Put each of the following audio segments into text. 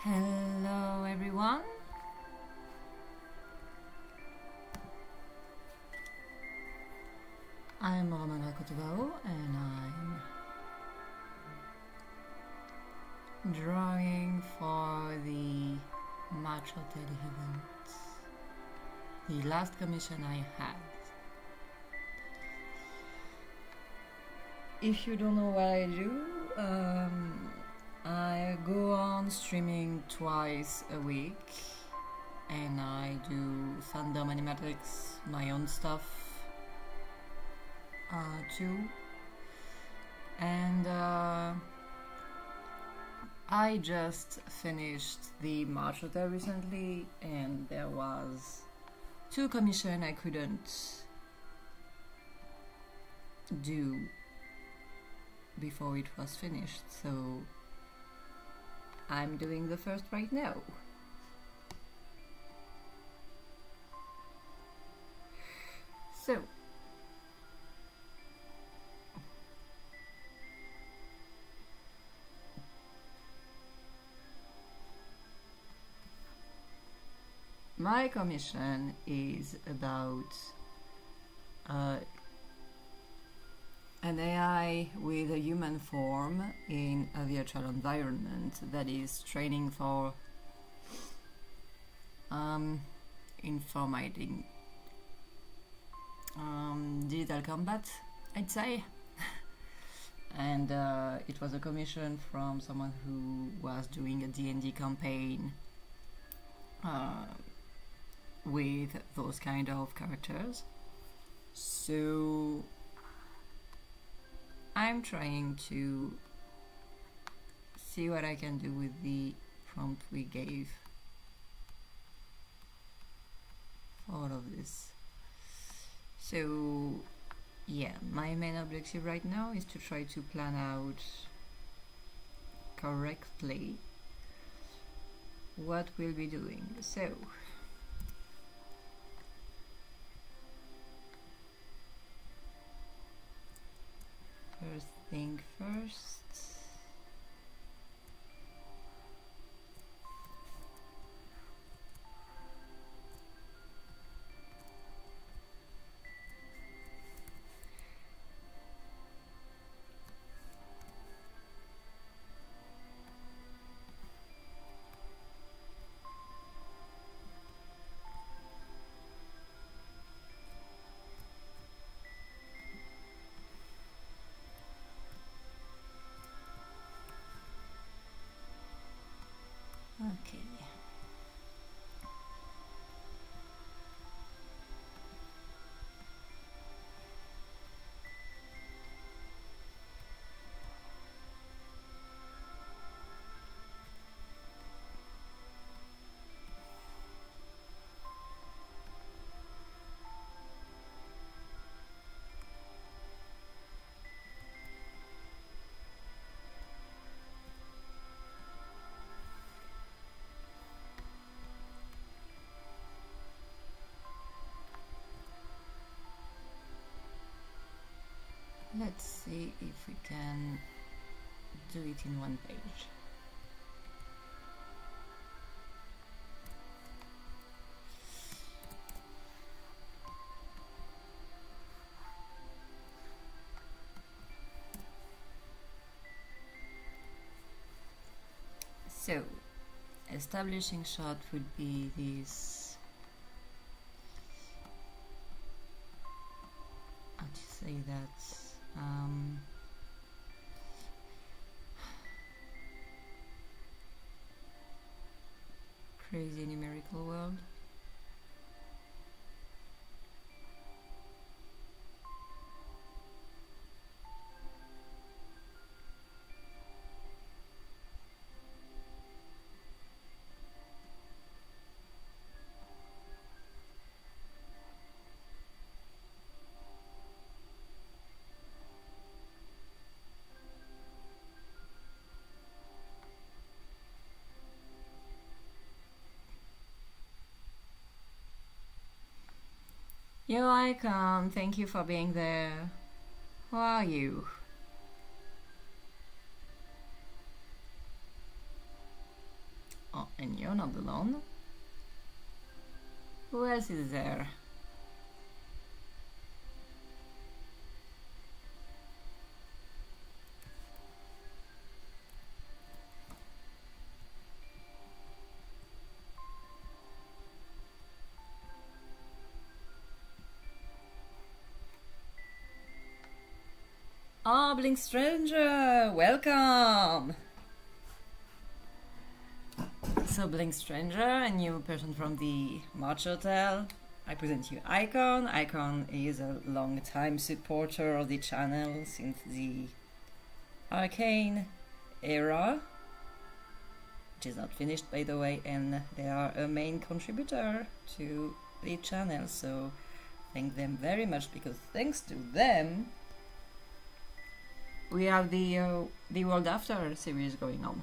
Hello everyone. I'm Roman Rakotovao and I'm drawing for the March Hotel event, the last commission I had. If you don't know what I do, I go on streaming twice a week and I do fandom animatics, my own stuff too. And I just finished the March Hotel recently and there was 2 commissions I couldn't do before it was finished, so I'm doing the first right now. So my commission is about an AI with a human form in a virtual environment that is training for informating digital combat, I'd say. And it was a commission from someone who was doing a D&D campaign with those kind of characters. So I'm trying to see what I can do with the prompt we gave for all of this. So yeah, my main objective right now is to try to plan out correctly what we'll be doing. So first thing first, okay. Let's see if we can do it in one page. So, establishing shot would be this, how to say that, crazy numerical world. You're welcome, thank you for being there. Who are you? And you're not alone. Who else is there? Ah, Blink Stranger, welcome! So Blink Stranger, a new person from the March Hotel. I present you Icon. Icon is a long-time supporter of the channel since the Arcane era, which is not finished by the way, and they are a main contributor to the channel, so thank them very much, because thanks to them we have the World After series going on.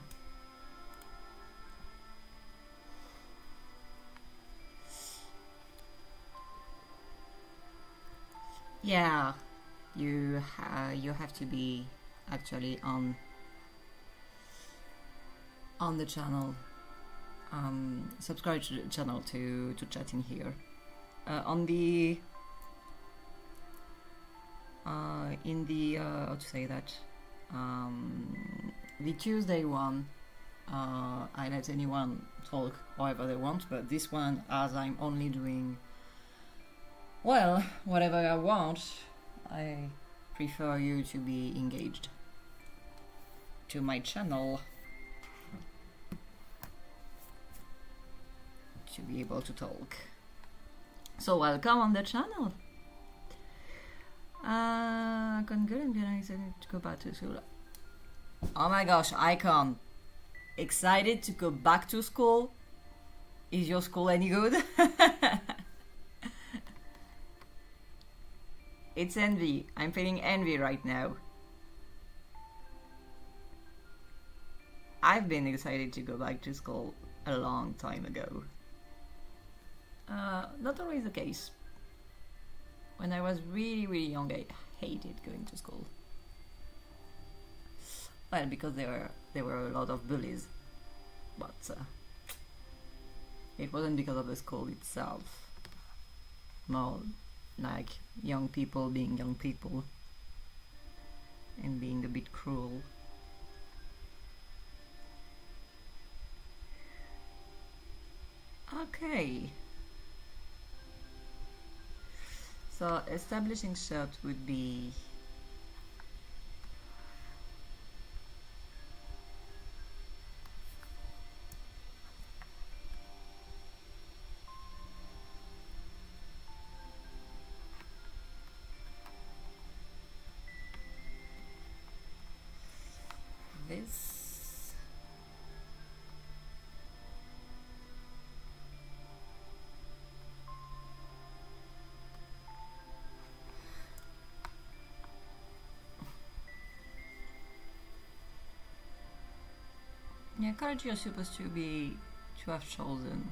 Yeah, you have to be actually on the channel. Subscribe to the channel to chat in here. On the in the how to say that, the Tuesday one, I let anyone talk however they want, but this one, as I'm only doing, well, whatever I want, I prefer you to be engaged to my channel, to be able to talk. So welcome on the channel. Gone good and excited to go back to school. Oh my gosh, Icon, excited to go back to school? Is your school any good? It's envy. I'm feeling envy right now. I've been excited to go back to school a long time ago. Not always the case. When I was really young, I hated going to school. Well, because there were a lot of bullies, but it wasn't because of the school itself. More like young people being young people and being a bit cruel. Okay. So establishing shot would be this. Yeah, college you're supposed to have chosen.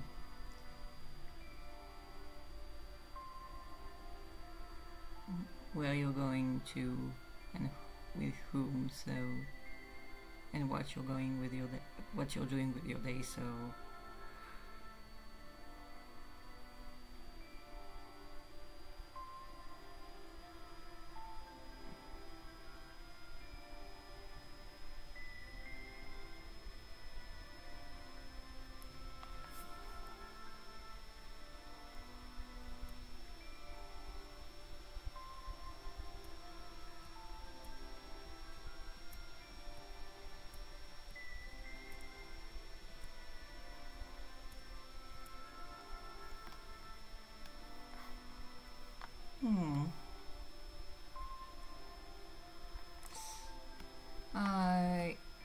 Where you're going to and with whom, so, and what you're going with what you're doing with your day, so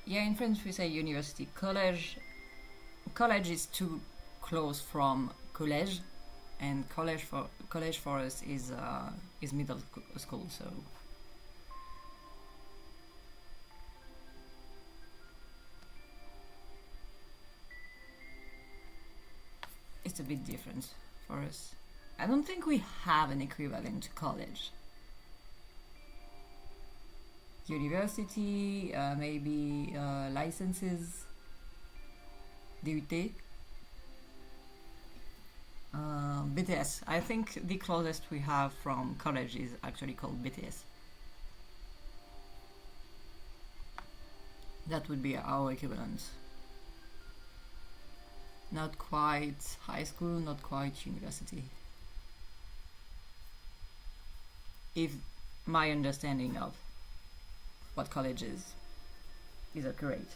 yeah, in French we say university. College is too close from collège, and college for us is middle school, so it's a bit different for us. I don't think we have an equivalent to college. University, maybe licenses, DUT, BTS. I think the closest we have from college is actually called BTS. That would be our equivalent. Not quite high school, not quite university. If my understanding of what college is accurate.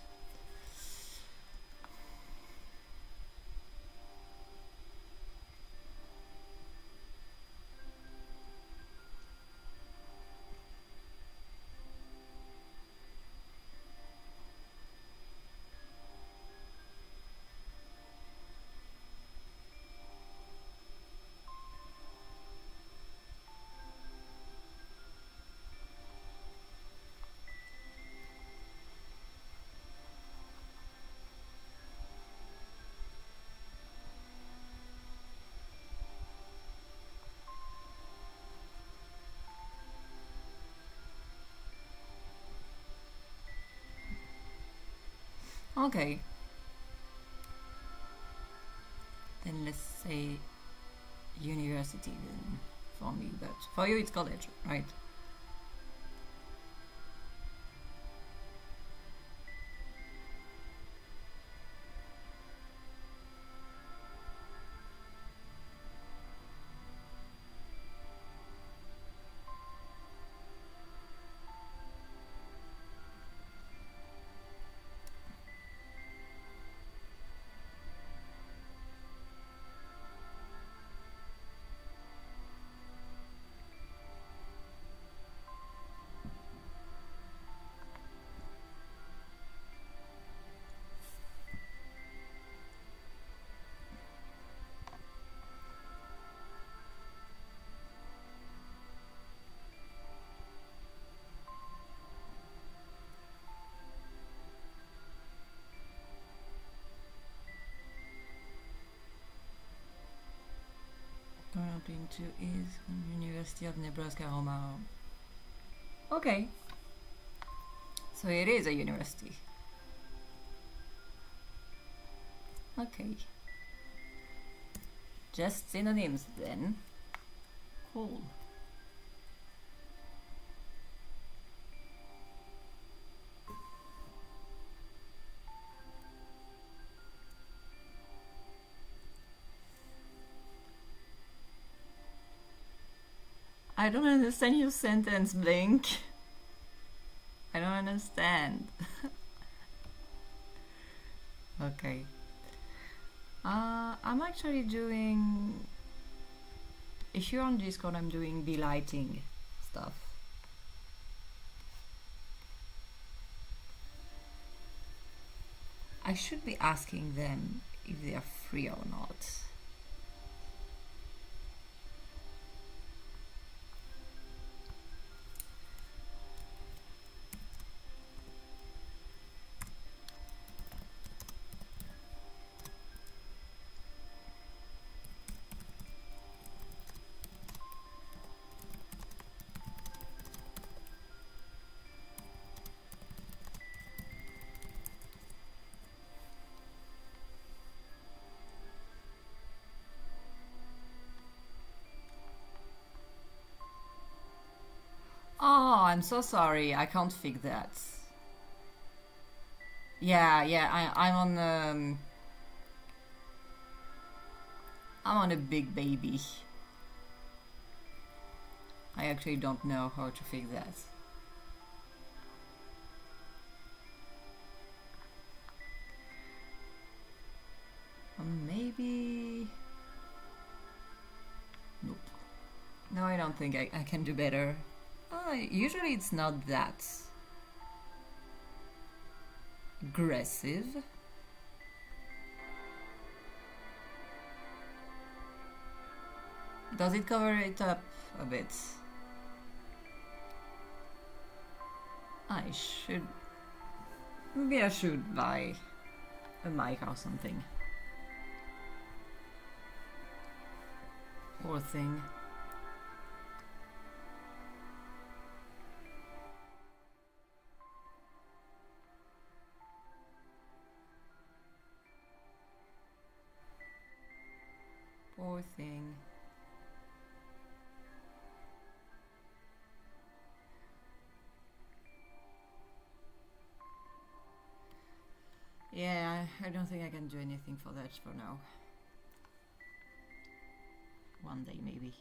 Okay. Then let's say university then for me, but for you it's college, right? Currently to is University of Nebraska Omaha. Okay. So it is a university. Okay. Just synonyms then. Cool. I don't understand your sentence, Blink. I don't understand. Okay. I'm actually doing. If you're on Discord, I'm doing the lighting stuff. I should be asking them if they are free or not. Oh, I'm so sorry. I can't fix that. Yeah. I'm on. I'm on a big baby. I actually don't know how to fix that. Maybe. Nope. No, I don't think I can do better. Usually it's not that aggressive. Does it cover it up a bit? I should. Maybe I should buy a mic or something. Poor thing. Poor Poor thing. Yeah, I don't think I can do anything for that for now. One day maybe.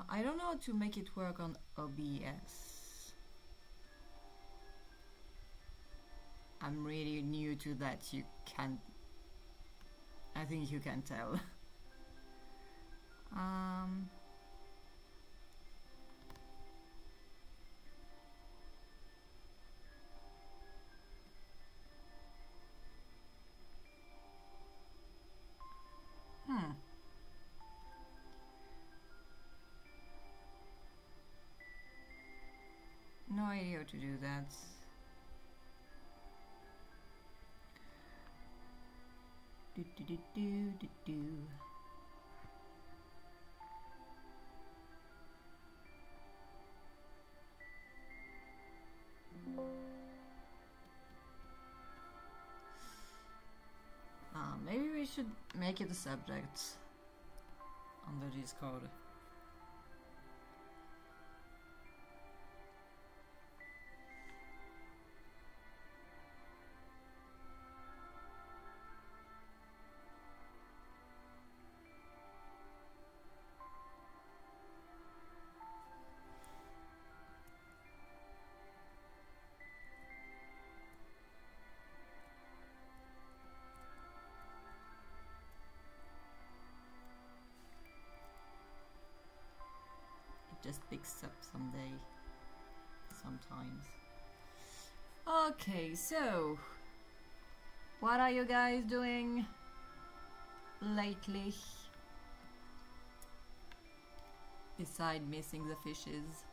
I don't know how to make it work on OBS. I'm really new to that, you can't... I think you can tell. No idea how to do that. Do do do do do do. Maybe we should make it a subject on the Discord. Just picks up someday, sometimes. Okay, so what are you guys doing lately beside missing the fishes?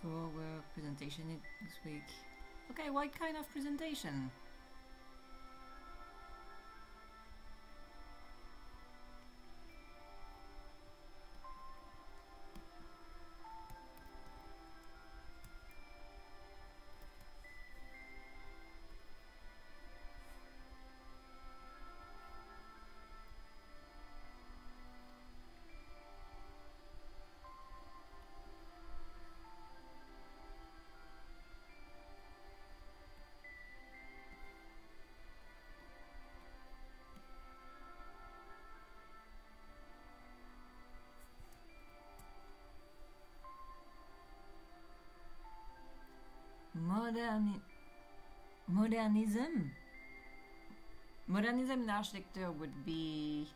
Schoolwork presentation this week. Okay, what kind of presentation? Modernism. Modernism in architecture would be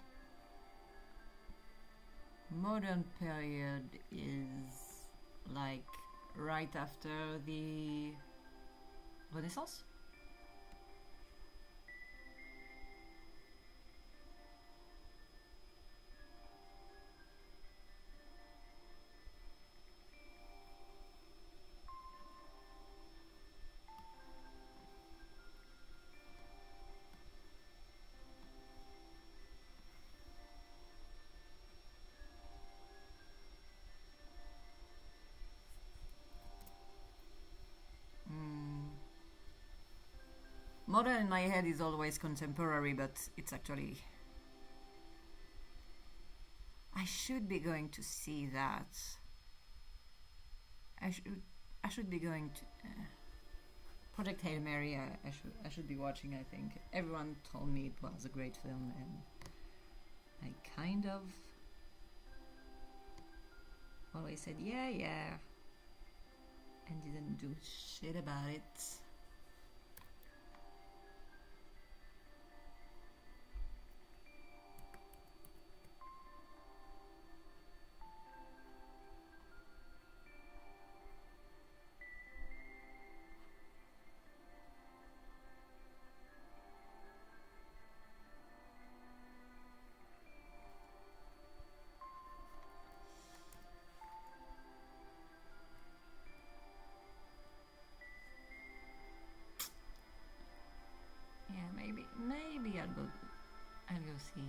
modern period is like right after the Renaissance. Modern in my head is always contemporary, but it's actually. I should be going to see that. I should be going to Project Hail Mary. I should be watching. I think everyone told me it was a great film, and I kind of always said yeah, and didn't do shit about it. Maybe I'll go see.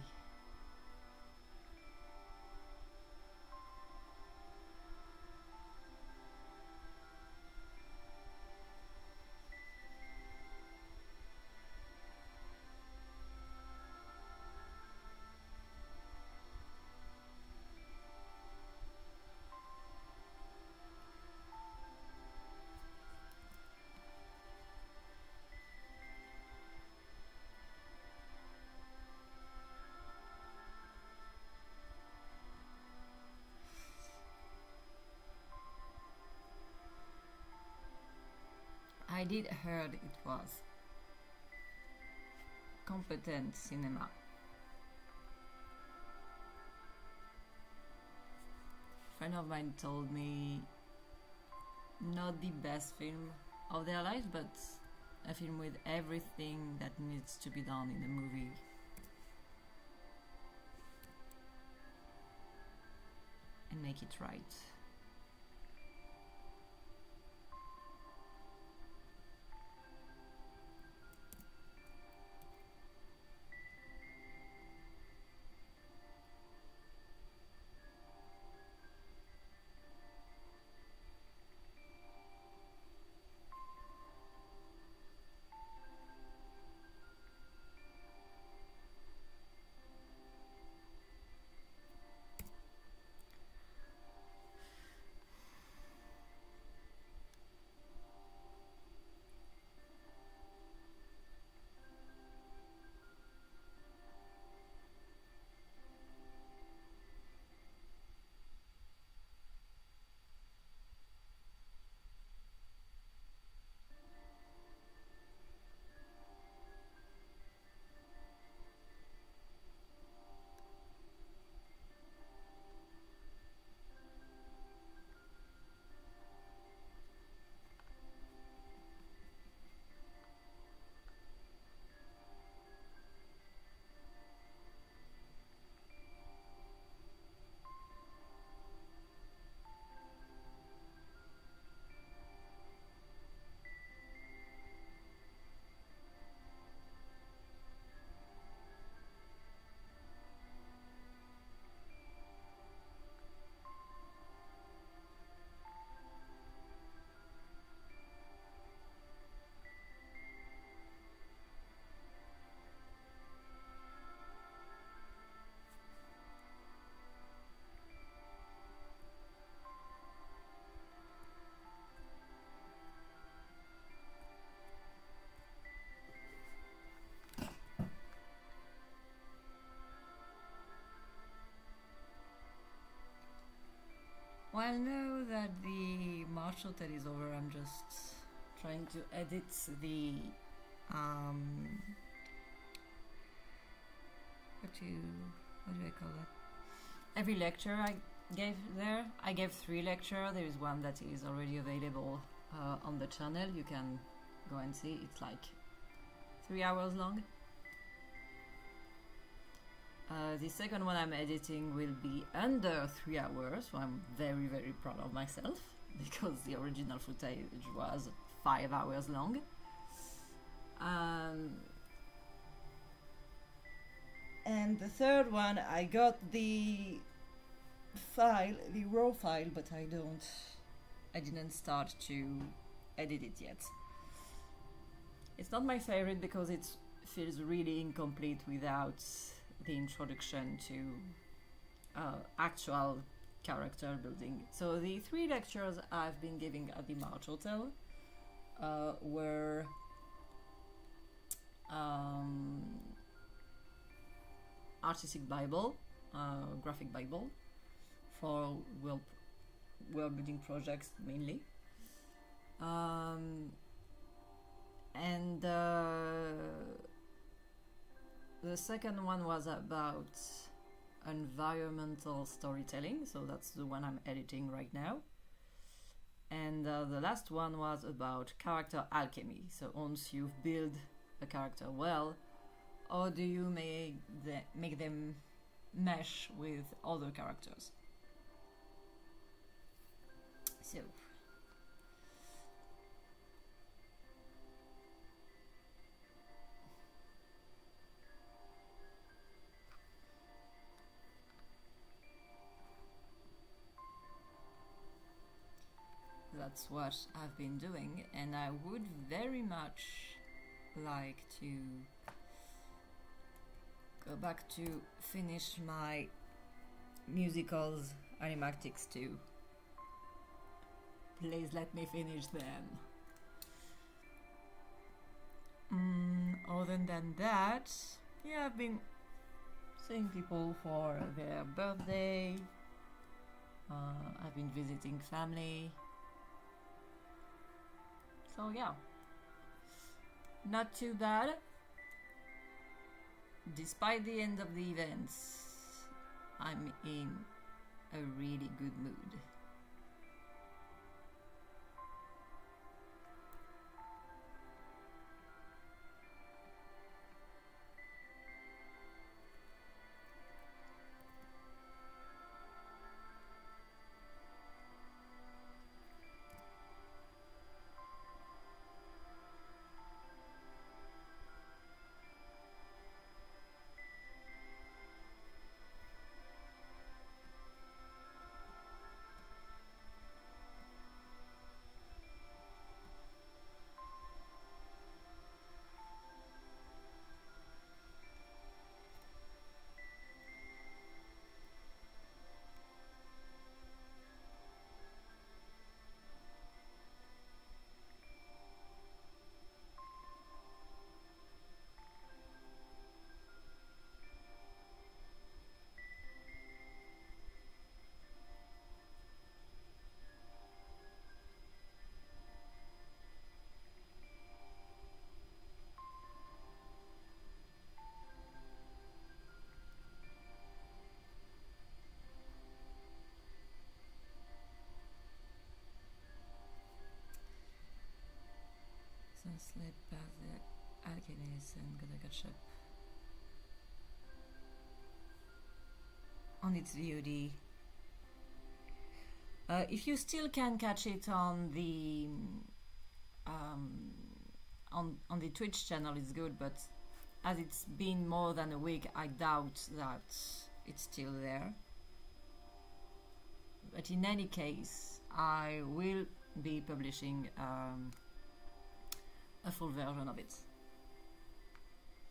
I did heard it was competent cinema. A friend of mine told me not the best film of their lives, but a film with everything that needs to be done in the movie. And make it right. Well, now that the March hotel is over, I'm just trying to edit the what do I call that? Every lecture I gave there. I gave 3 lectures. There is one that is already available on the channel. You can go and see. It's like 3 hours long. The second one I'm editing will be under 3 hours, so I'm very, very proud of myself because the original footage was 5 hours long. And the third one, I got the file, the raw file, but I didn't start to edit it yet. It's not my favorite because it feels really incomplete without the introduction to actual character building. So the 3 lectures I've been giving at the March Hotel were artistic Bible, graphic Bible for world building projects mainly, and the second one was about environmental storytelling, so that's the one I'm editing right now. And the last one was about character alchemy. So once you've built a character well, how do you make them mesh with other characters? So that's what I've been doing, and I would very much like to go back to finish my musicals animatics too. Please let me finish them. Other than that, yeah, I've been seeing people for their birthday. I've been visiting family. So yeah, not too bad. Despite the end of the events, I'm in a really good mood. So slip past the alchemist and gonna catch up on its VOD. If you still can catch it on the on the Twitch channel, it's good, but as it's been more than a week, I doubt that it's still there. But in any case, I will be publishing a full version of it,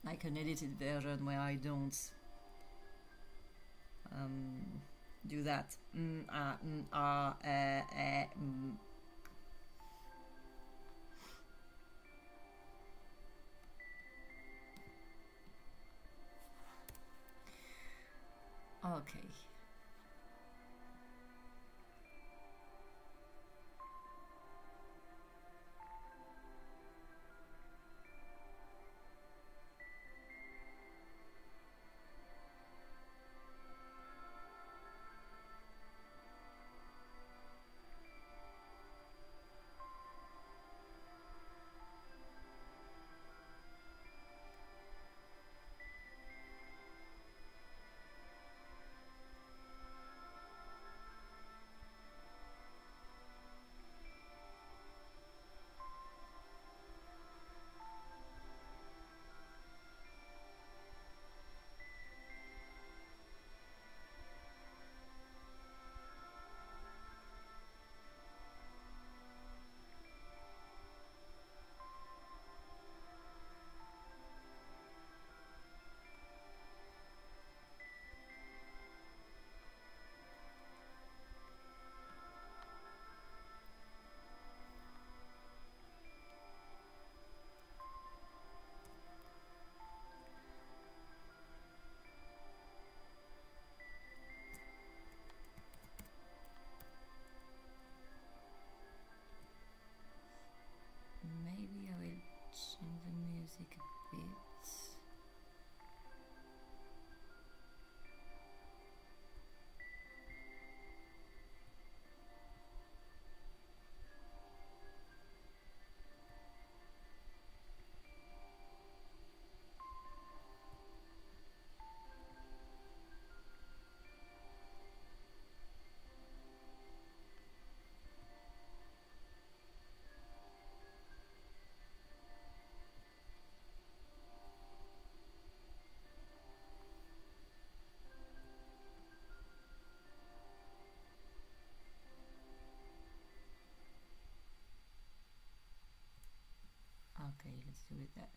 like an edited version where I don't do that. Okay. Okay, let's do it that.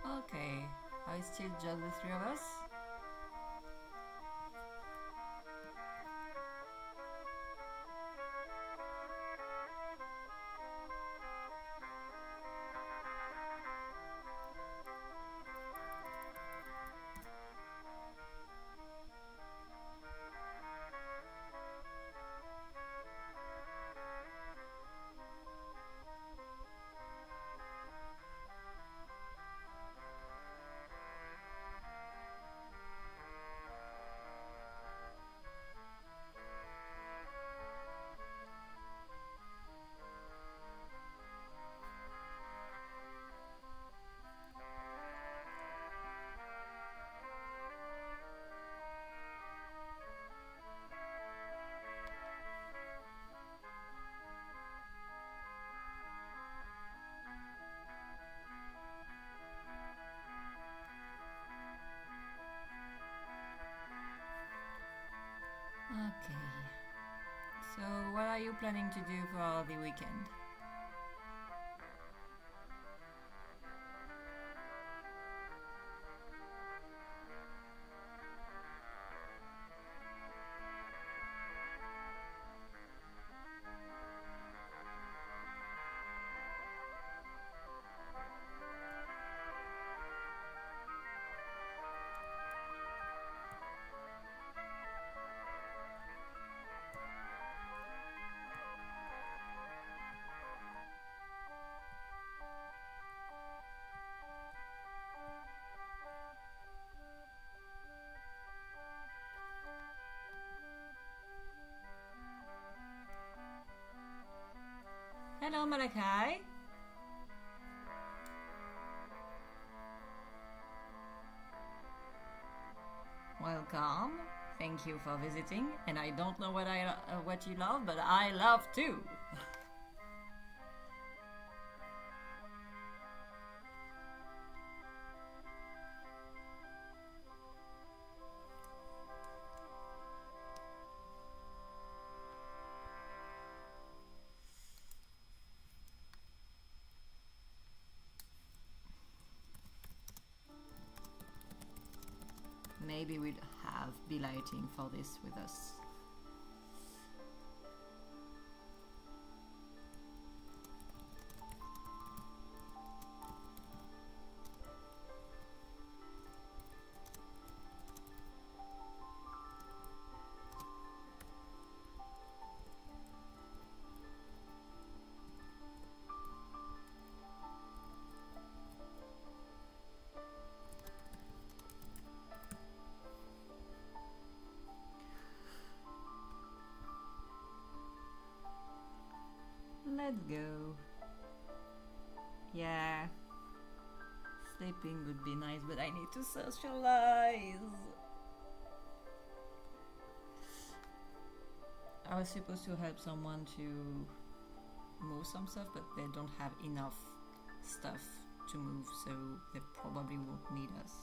Okay, are it still just the three of us? Okay, so what are you planning to do for the weekend? Hello, Malachi. Welcome. Thank you for visiting. And I don't know what you love, but I love too. Maybe we'd have be lighting for this with us. Let's go. Yeah. Sleeping would be nice, but I need to socialize. I was supposed to help someone to move some stuff, but they don't have enough stuff to move, so they probably won't need us.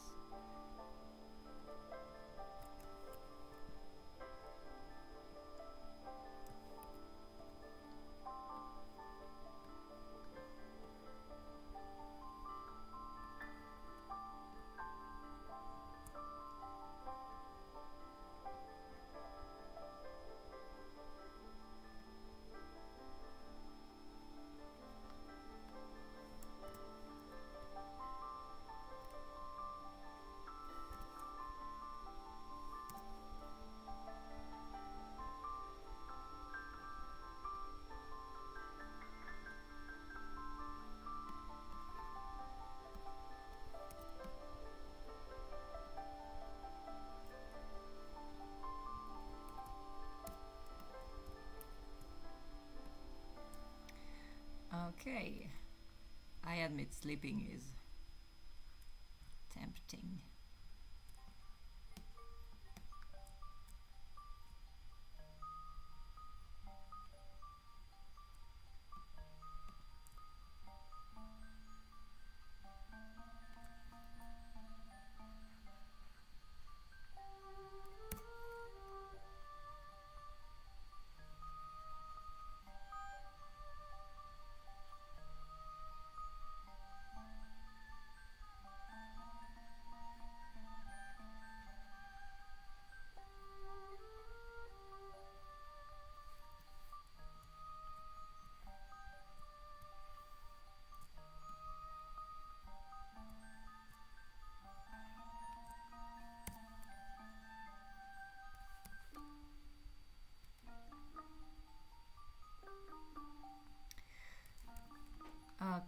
Okay, I admit sleeping is tempting.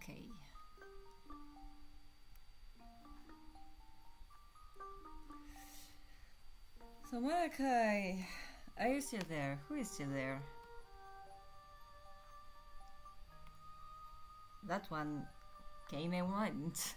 Okay. So Malachi, are you still there? Who is still there? That one came and went.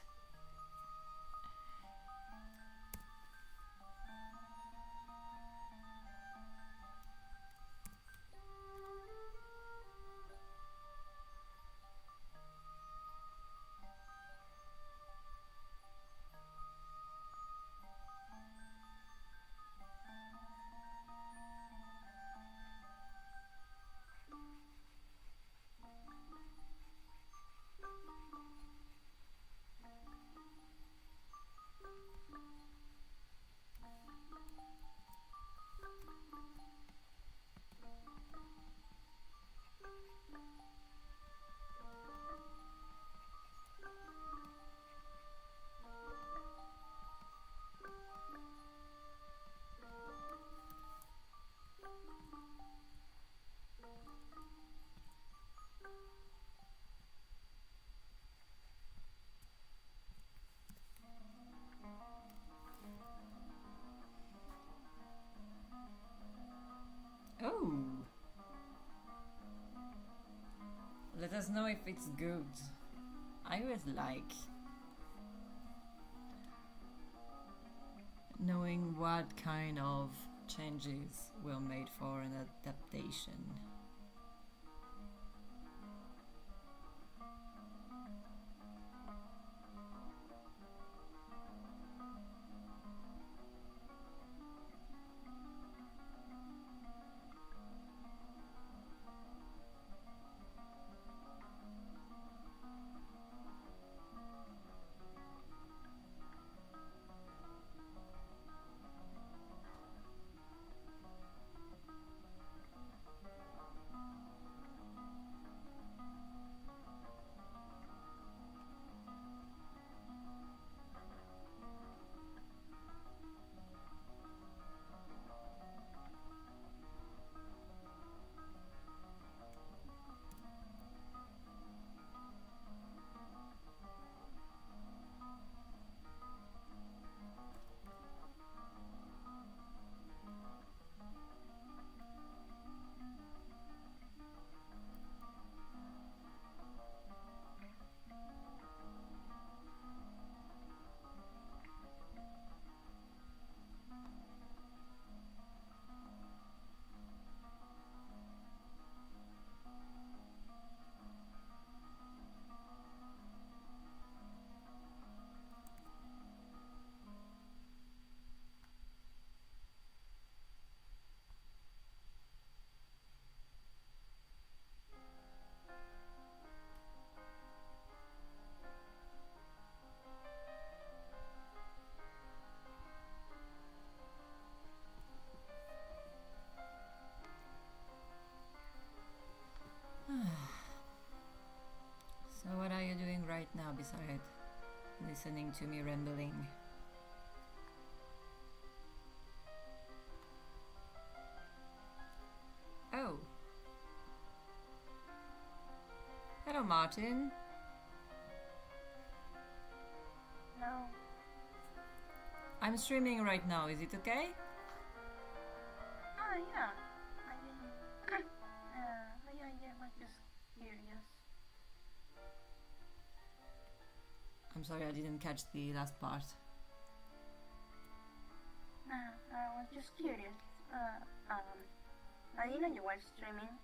Oh! Let us know if it's good. I would like knowing what kind of changes were made for an adaptation. So what are you doing right now besides listening to me rambling? Oh. Hello, Martin. No. I'm streaming right now, is it okay? Yeah. I didn't. Yeah, I was just curious. I'm sorry, I didn't catch the last part. I was just curious. I didn't know you were streaming.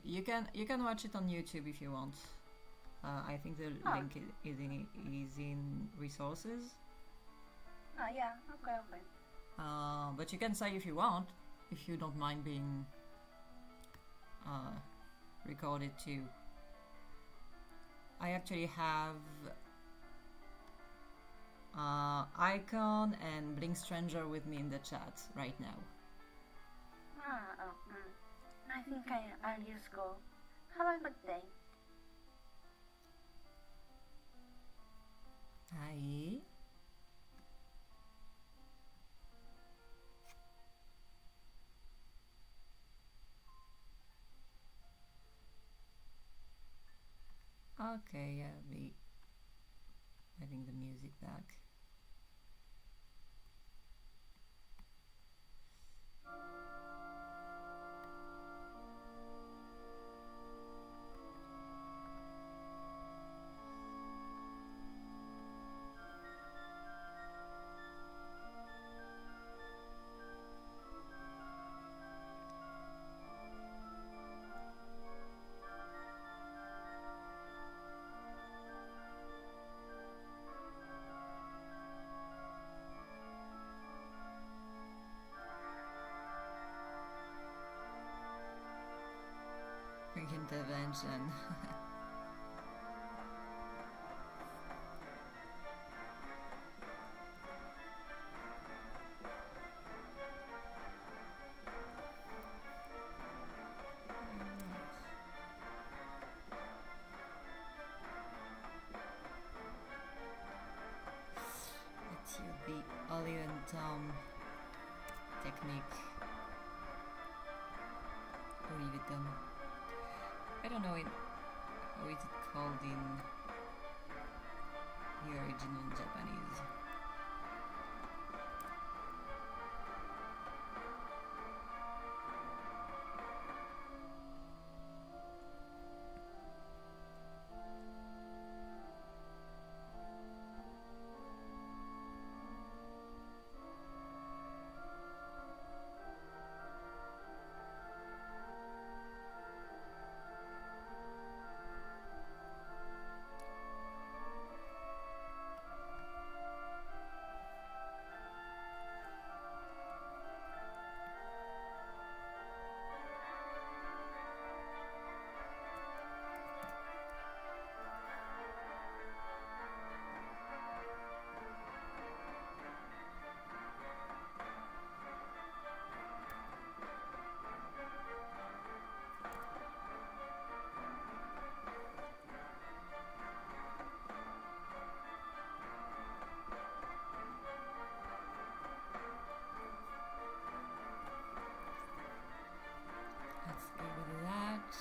You can watch it on YouTube if you want. I think the link is in resources. Yeah. Okay. But you can say if you want, if you don't mind being recorded too. I actually have Icon and Blink Stranger with me in the chat right now. I think I'll just go. Have a good day. Hi. Okay, I'll be adding the music back. Quick intervention. Let's use the Olive and Tom technique. Olive and Tom. I don't know how is it called in the original Japanese. Let's go with that.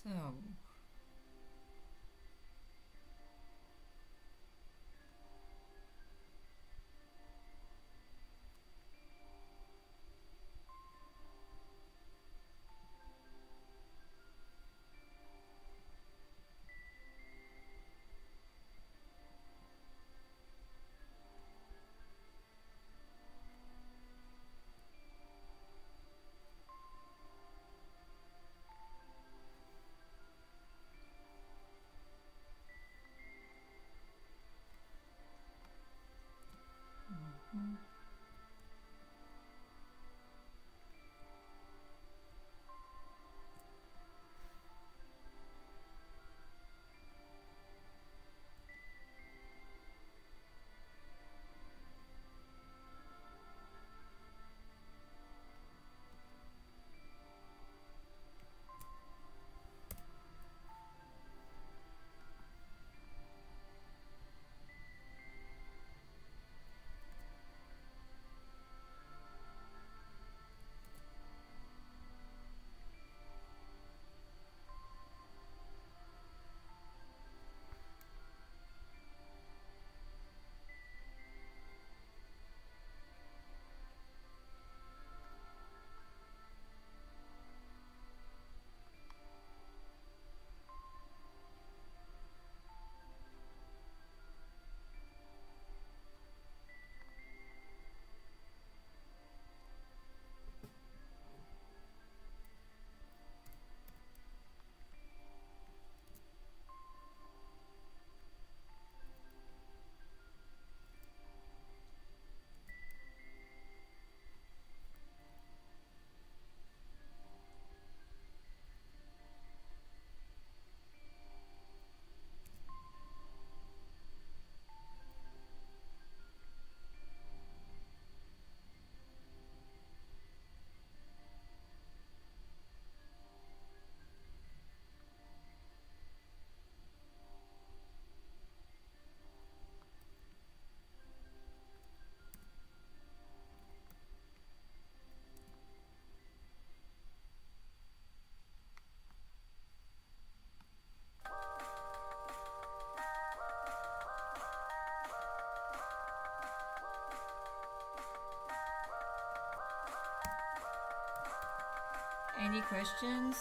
So, any questions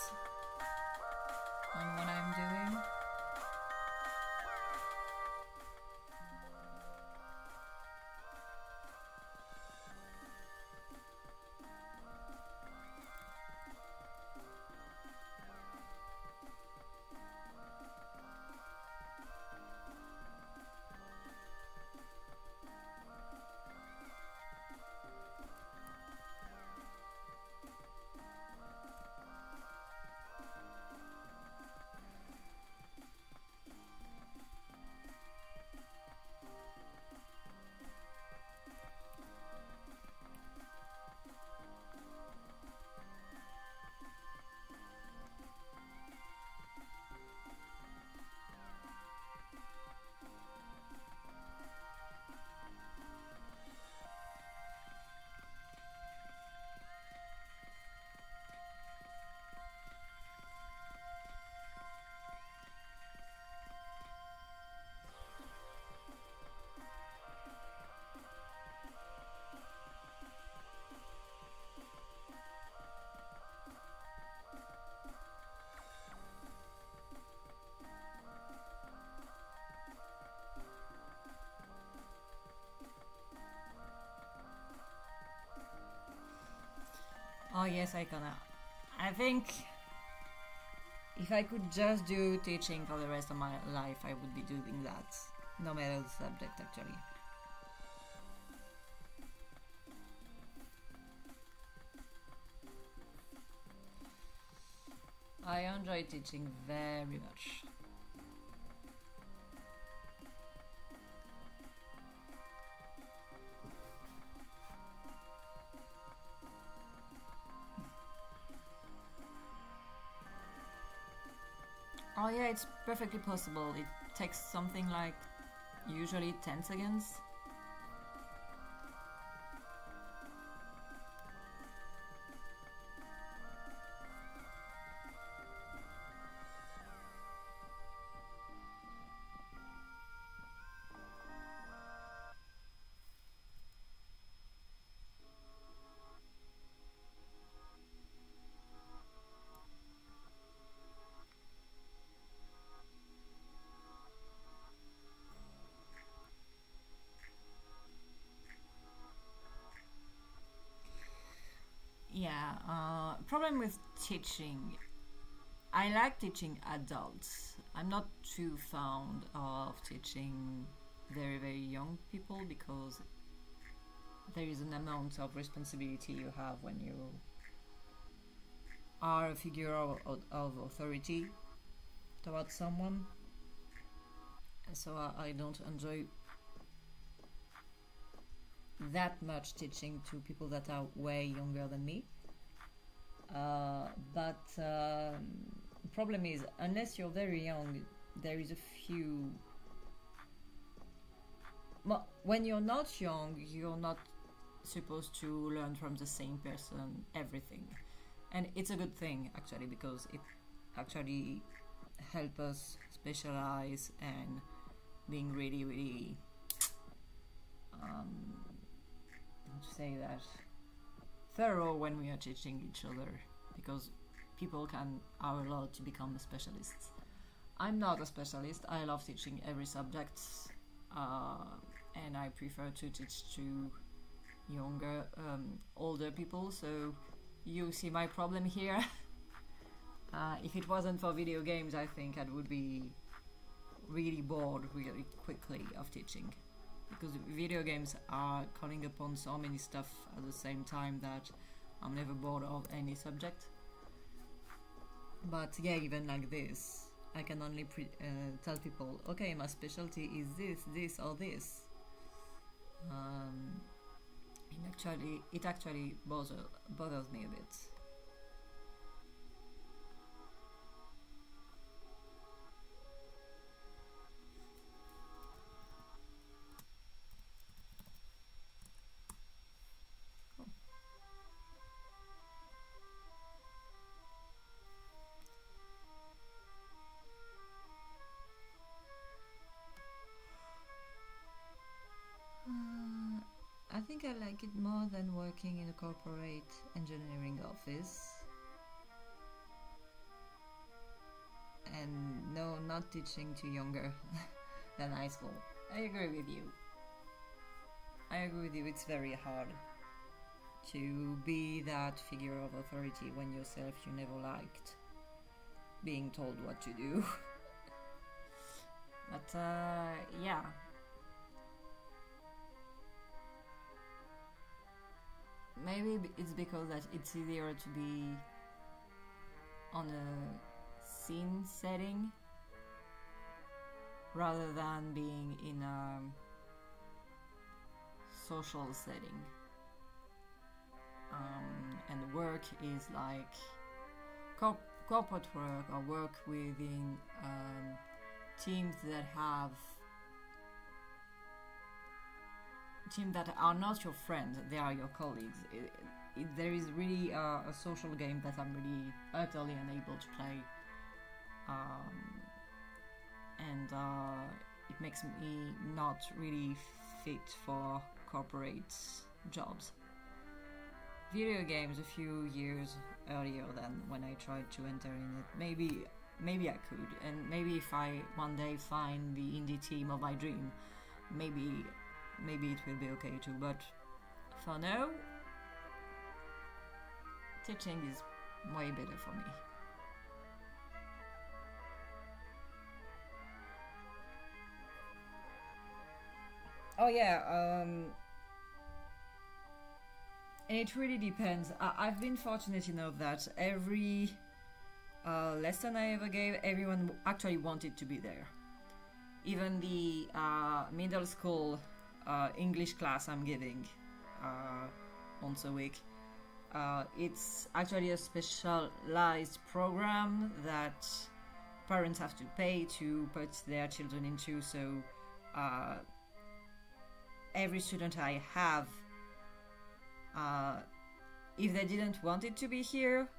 on what I'm doing? Oh yes, I think if I could just do teaching for the rest of my life, I would be doing that, no matter the subject actually. I enjoy teaching very much. Oh yeah, it's perfectly possible. It takes something like usually 10 seconds. Yeah, problem with teaching. I like teaching adults. I'm not too fond of teaching very, very young people because there is an amount of responsibility you have when you are a figure of authority towards someone. So I don't enjoy that much teaching to people that are way younger than me. But the problem is, unless you're very young, there is a few. Well, when you're not young, you're not supposed to learn from the same person everything, and it's a good thing actually because it actually helps us specialize and being really, really. How to say that? Thorough when we are teaching each other because people are allowed to become specialists. I'm not a specialist. I love teaching every subject, and I prefer to teach to older people. So you see my problem here. If it wasn't for video games, I think I would be really bored really quickly of teaching. Because video games are calling upon so many stuff at the same time that I'm never bored of any subject. But yeah, even like this, I can only tell people, okay, my specialty is this, or this. It actually bothers me a bit. I think I like it more than working in a corporate engineering office. not teaching to younger than high school. I agree with you. It's very hard to be that figure of authority when yourself you never liked being told what to do. But yeah. Maybe it's because that it's easier to be on a scene setting rather than being in a social setting. And work is like corporate work or work within teams that are not your friends, they are your colleagues. There is really a social game that I'm really utterly unable to play, and it makes me not really fit for corporate jobs. Video games a few years earlier than when I tried to enter in it. Maybe I could, and maybe if I one day find the indie team of my dream, maybe it will be okay too. But for now, teaching is way better for me. Oh yeah, and it really depends. I've been fortunate enough that every lesson I ever gave, everyone actually wanted to be there. Even the middle school English class I'm giving once a week, it's actually a specialized program that parents have to pay to put their children into. So every student I have, if they didn't want it to be here,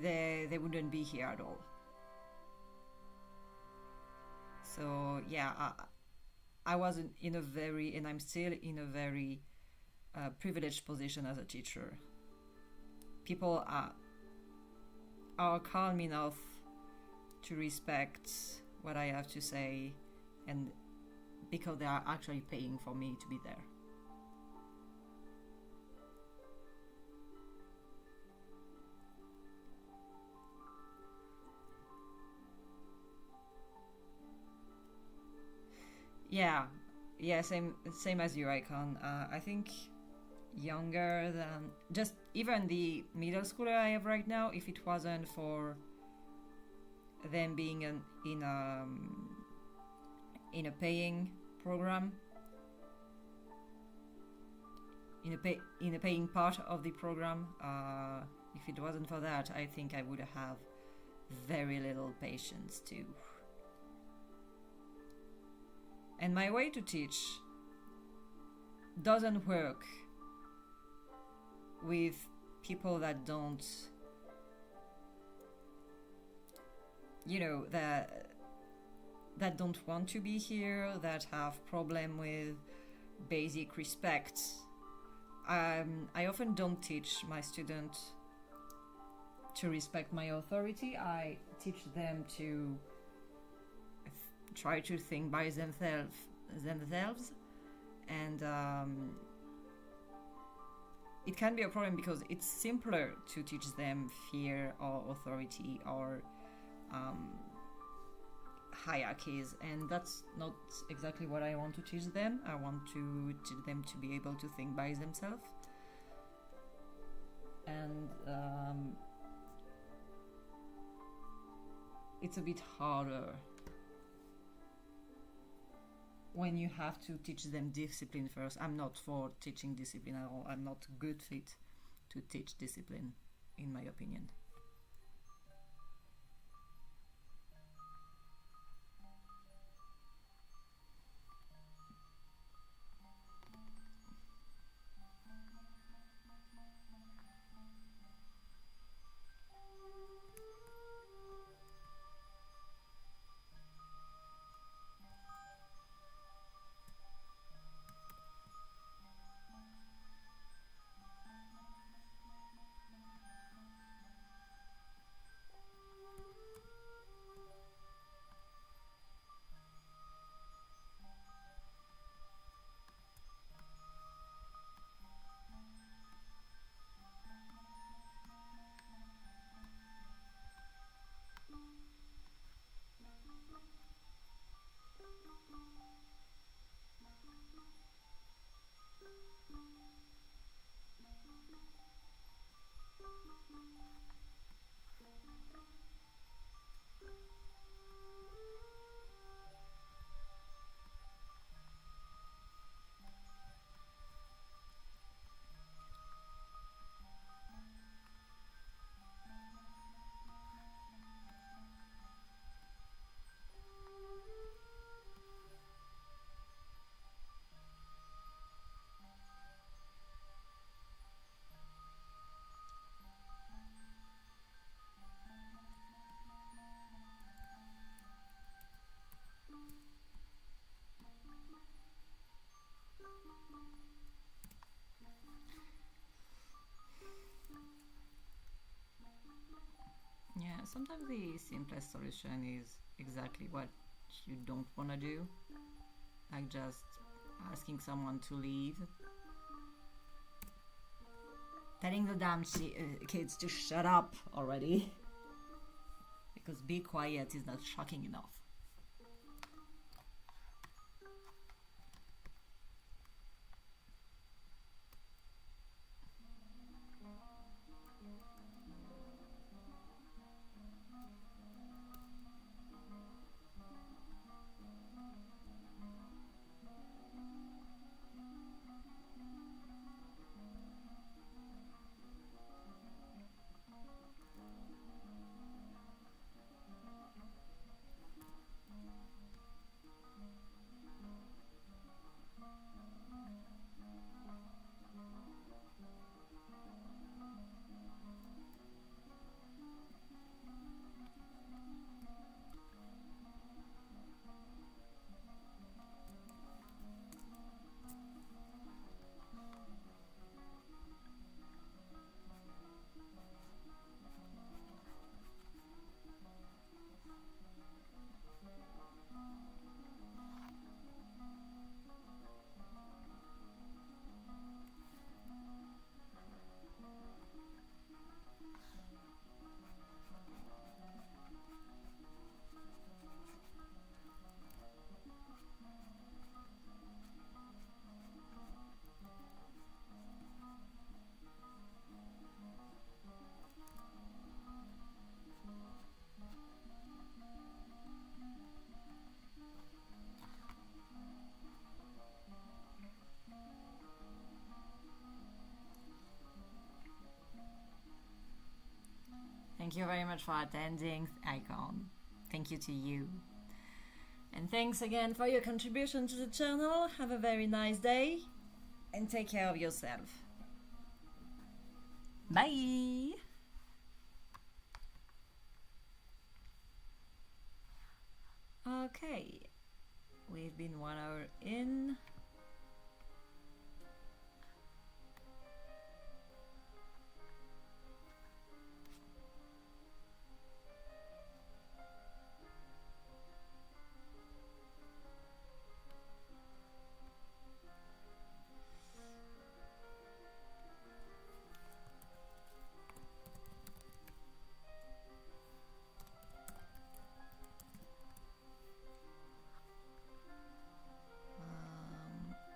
they wouldn't be here at all. So yeah, I was in a very, and I'm still in a very privileged position as a teacher. People are calm enough to respect what I have to say, and because they are actually paying for me to be there. Yeah, same as you, Icon. I think younger than just even the middle schooler I have right now, if it wasn't for them being in a paying program, in a paying part of the program, if it wasn't for that, I think I would have very little patience too. And my way to teach doesn't work with people that don't, that don't want to be here, that have problem with basic respect. I often don't teach my students to respect my authority. I teach them to try to think by themselves, and it can be a problem because it's simpler to teach them fear or authority or hierarchies, and that's not exactly what I want to teach them. I want to teach them to be able to think by themselves, and it's a bit harder when you have to teach them discipline first. I'm not for teaching discipline at all. I'm not a good fit to teach discipline, in my opinion. Yeah, sometimes the simplest solution is exactly what you don't want to do, like just asking someone to leave, telling the damn kids to shut up already, because be quiet is not shocking enough. Thank you very much for attending, Icon. Thank you to you. And thanks again for your contribution to the channel. Have a very nice day and take care of yourself. Bye! Okay, we've been 1 hour in.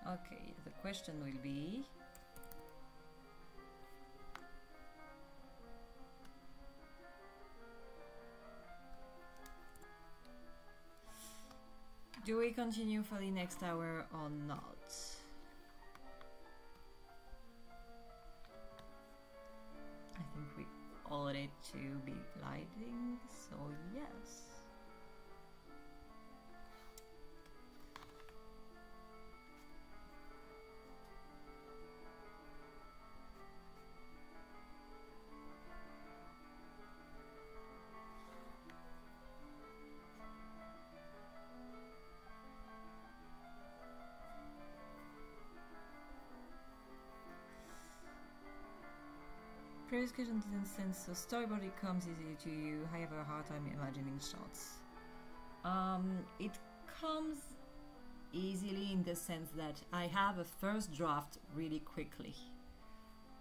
Okay, the question will be, do we continue for the next hour or not? I think we all need to be lighting, so yes. Previous question didn't sense, so storyboarding comes easily to you. I have a hard time imagining shots. It comes easily in the sense that I have a first draft really quickly.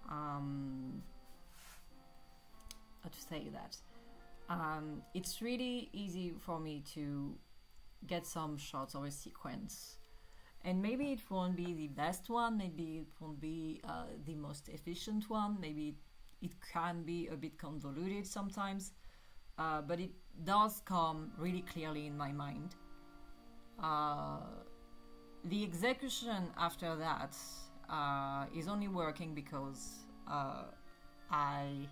How to say that? It's really easy for me to get some shots or a sequence. And maybe it won't be the best one, maybe it won't be the most efficient one, maybe it can be a bit convoluted sometimes, but it does come really clearly in my mind. The execution after that is only working because I'm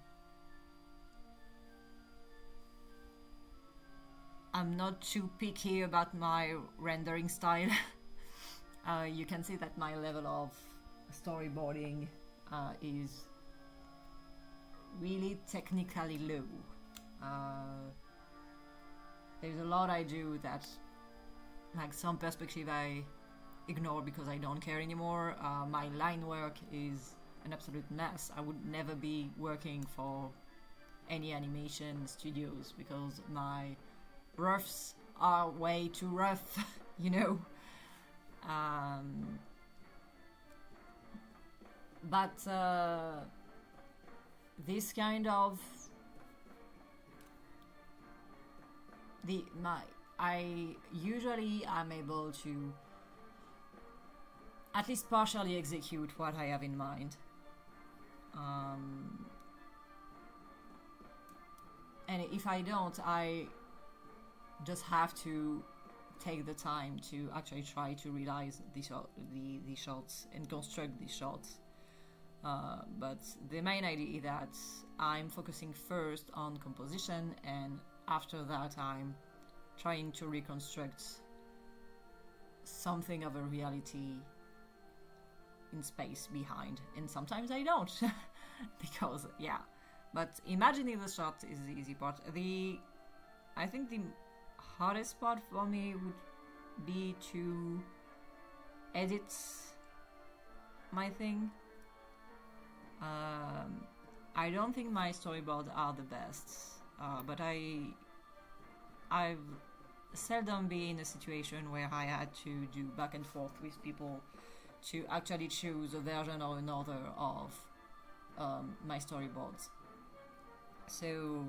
not too picky about my rendering style. You can see that my level of storyboarding is really technically low. There's a lot I do that, like some perspective I ignore because I don't care anymore. My line work is an absolute mess. I would never be working for any animation studios because my roughs are way too rough, you know. But this kind of I usually am able to at least partially execute what I have in mind. And if I don't, I just have to take the time to actually try to realize the shots and construct the shots. But the main idea is that I'm focusing first on composition, and after that I'm trying to reconstruct something of a reality in space behind, and sometimes I don't because but imagining the shot is the easy part. I think the hardest part for me would be to edit my thing. I don't think my storyboards are the best, but I've seldom been in a situation where I had to do back and forth with people to actually choose a version or another of my storyboards. So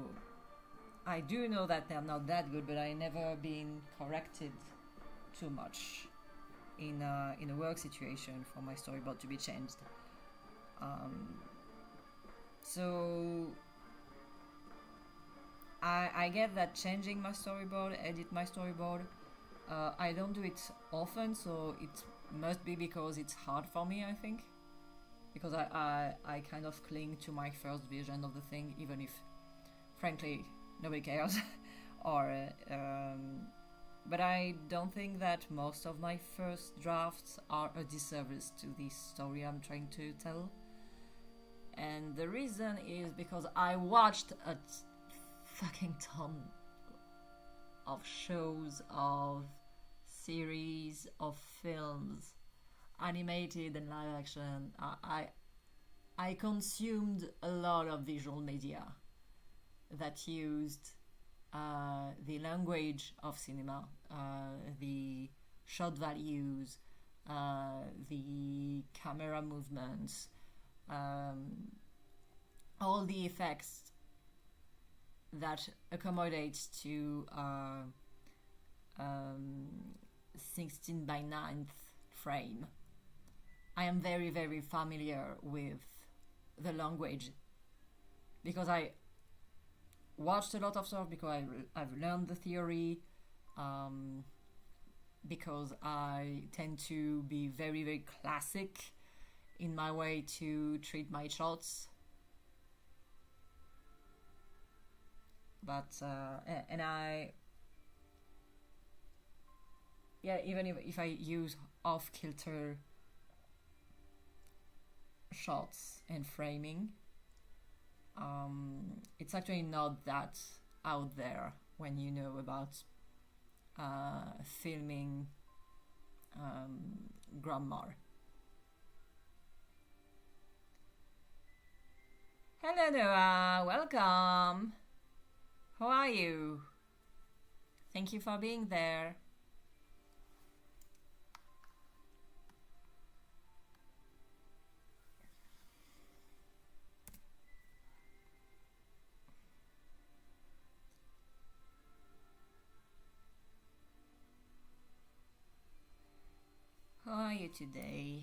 I do know that they're not that good, but I never been corrected too much in a work situation for my storyboard to be changed. So I get that changing my storyboard, edit my storyboard, I don't do it often, so it must be because it's hard for me, I think. Because I kind of cling to my first vision of the thing, even if, frankly, nobody cares. But I don't think that most of my first drafts are a disservice to the story I'm trying to tell. And the reason is because I watched a fucking ton of shows, of series, of films, animated and live action. I consumed a lot of visual media that used the language of cinema, the shot values, the camera movements, all the effects that accommodate to 16 by 9th frame. I am very, very familiar with the language because I watched a lot of stuff, because I've learned the theory, because I tend to be very, very classic in my way to treat my shots. But even if I use off-kilter shots and framing, it's actually not that out there when you know about filming grammar. Hello Noah, welcome. How are you? Thank you for being there. How are you today?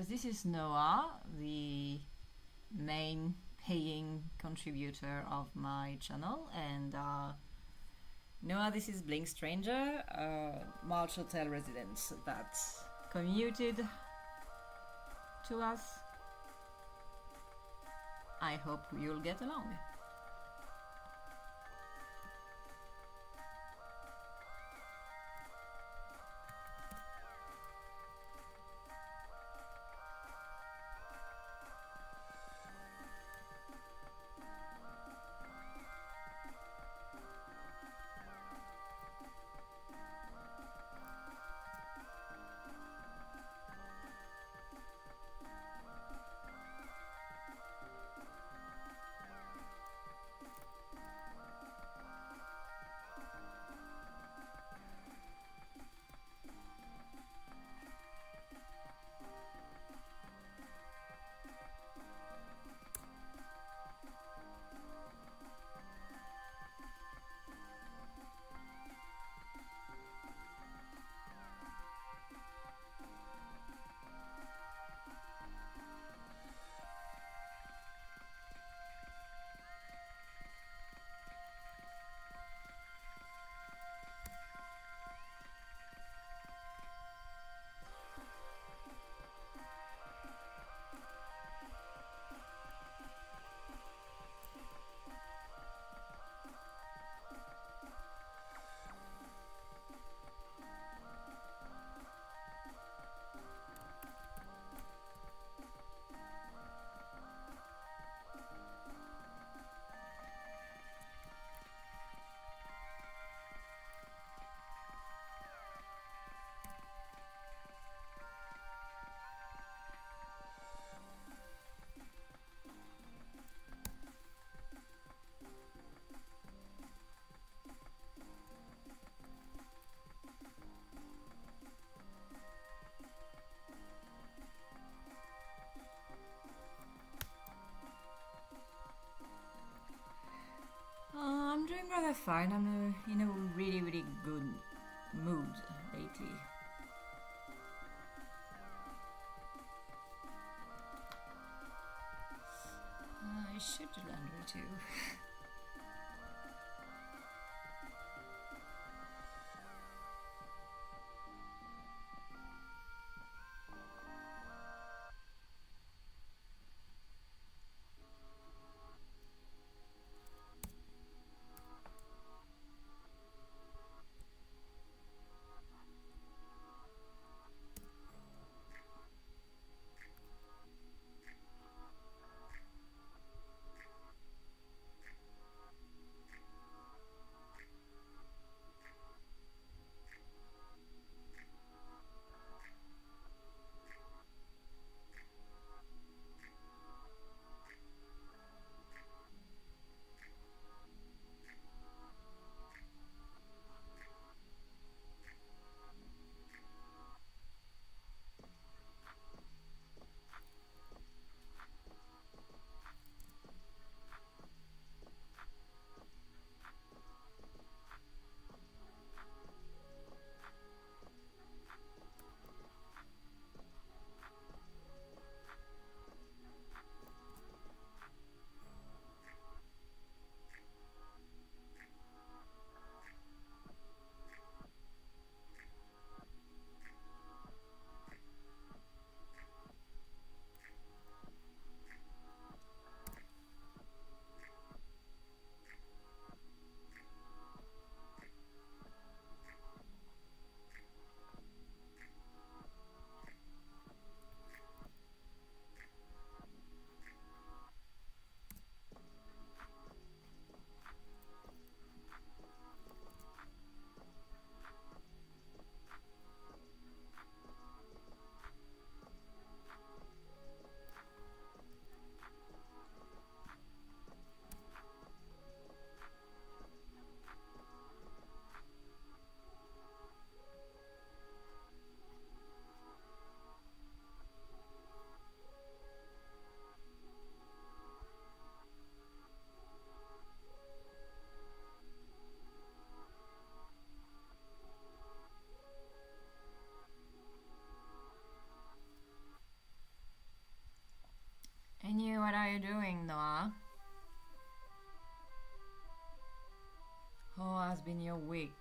yes, this is Noah, the main paying contributor of my channel, and Noah, this is Blink Stranger, March Hotel resident that commuted to us. I hope you'll get along. I'm doing rather fine. I'm in a really, really good mood lately. I should do laundry too. Noah. How has been your week?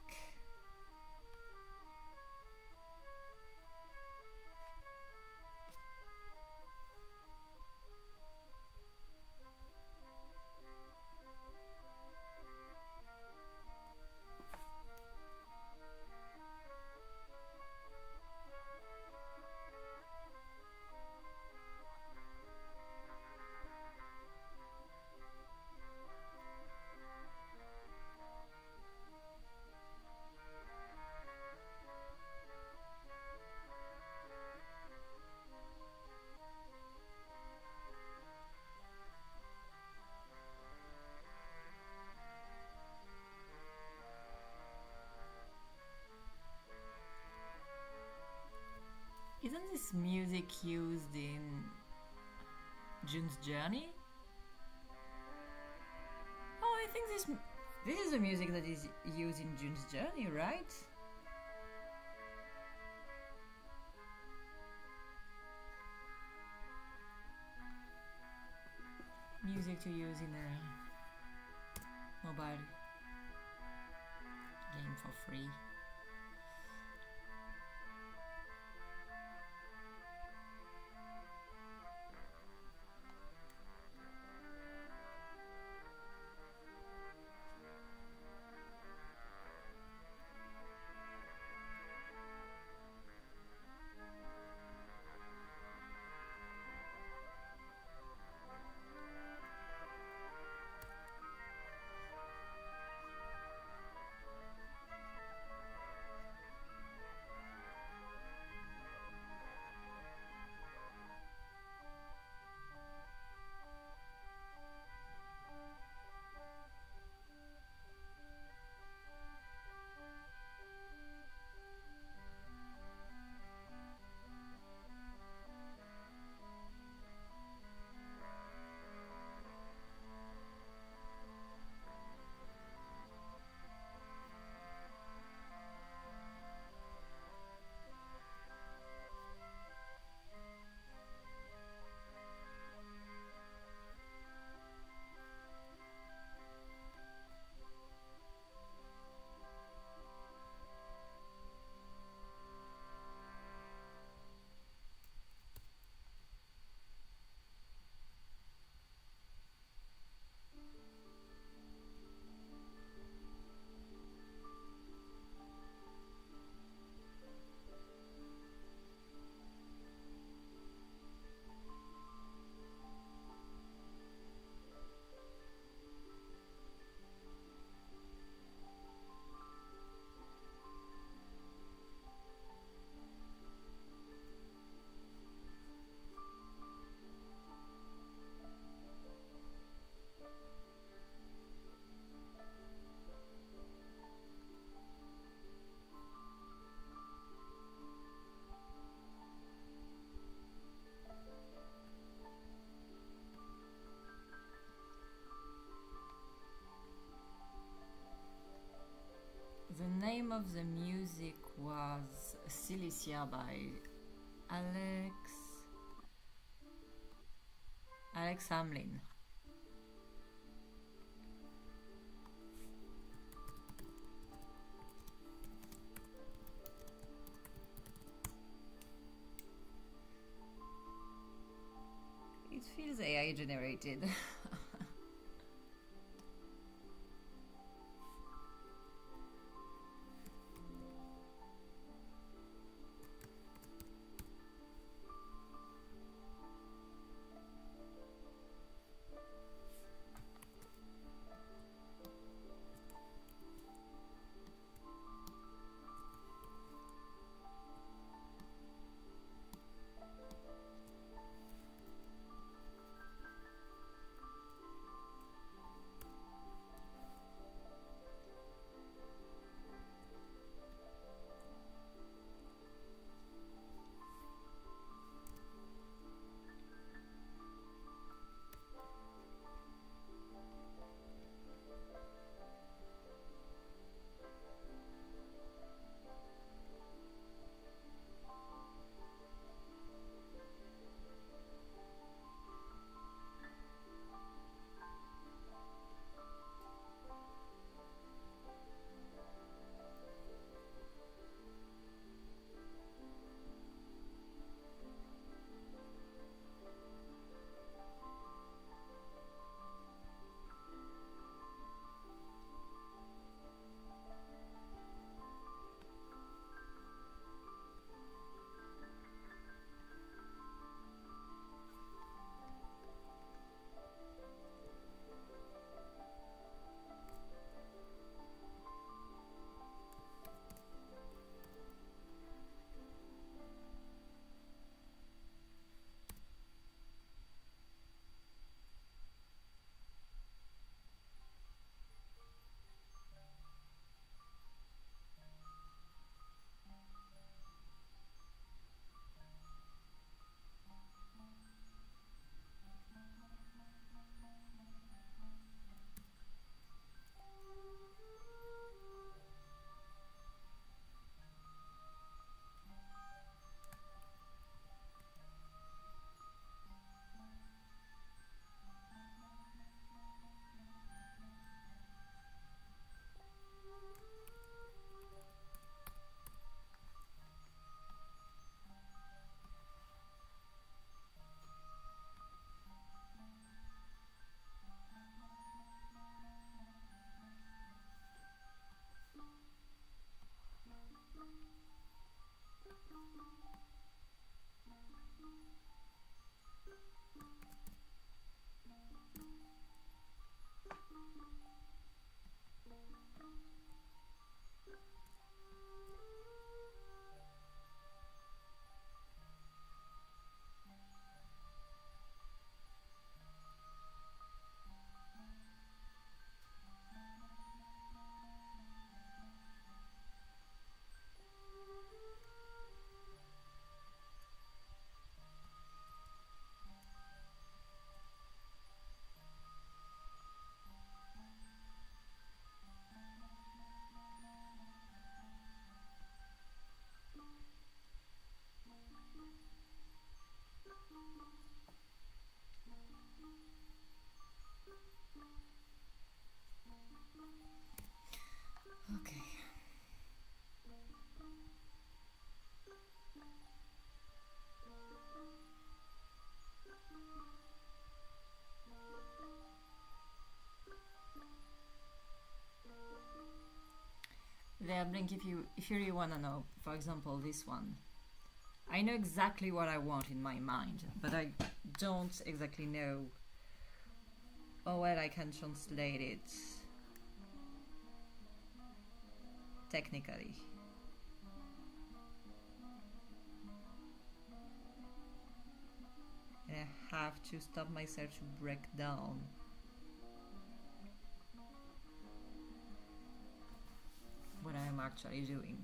Isn't this music used in June's Journey? Oh, I think this is the music that is used in June's Journey, right? Music to use in a mobile game for free. The name of the music was Cilicia by Alex Hamlin. It feels AI generated. there, Blink, if you really want to know, for example, this one. I know exactly what I want in my mind, but I don't exactly know how well I can translate it technically. And I have to stop myself to break down what I'm actually doing.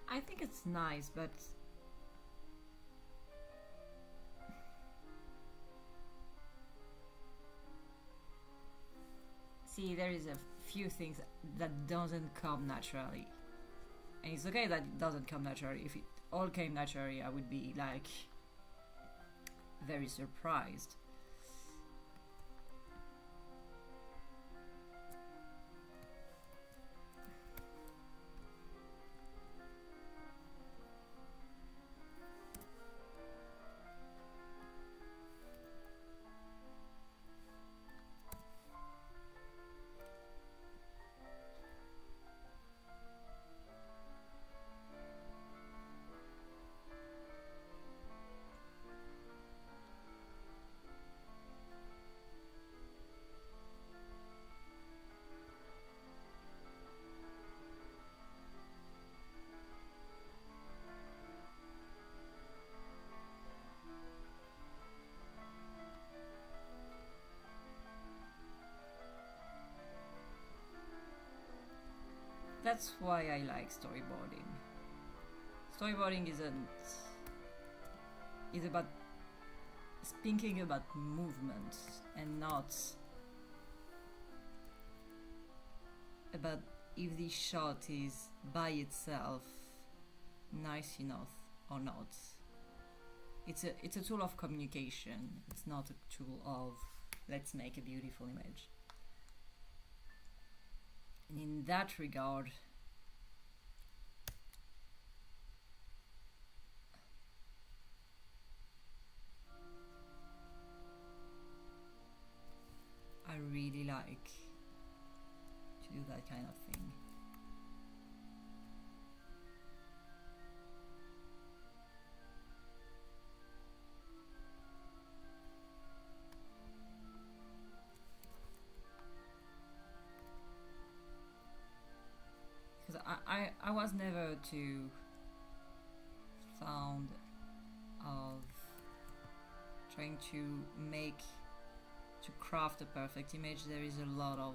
I think it's nice, but see, there is a few things that doesn't come naturally. And it's okay that it doesn't come naturally. If it all came naturally, I would be like very surprised. That's why I like storyboarding. Storyboarding is about thinking about movement and not about if the shot is by itself nice enough or not. It's a tool of communication. It's not a tool of let's make a beautiful image. And in that regard, I really like to do that kind of thing. Because I was never too fond of trying to craft a perfect image. There is a lot of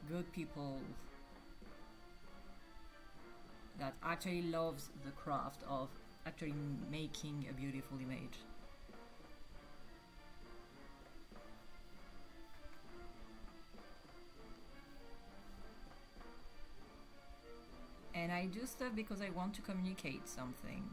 good people that actually loves the craft of actually making a beautiful image. And I do stuff because I want to communicate something.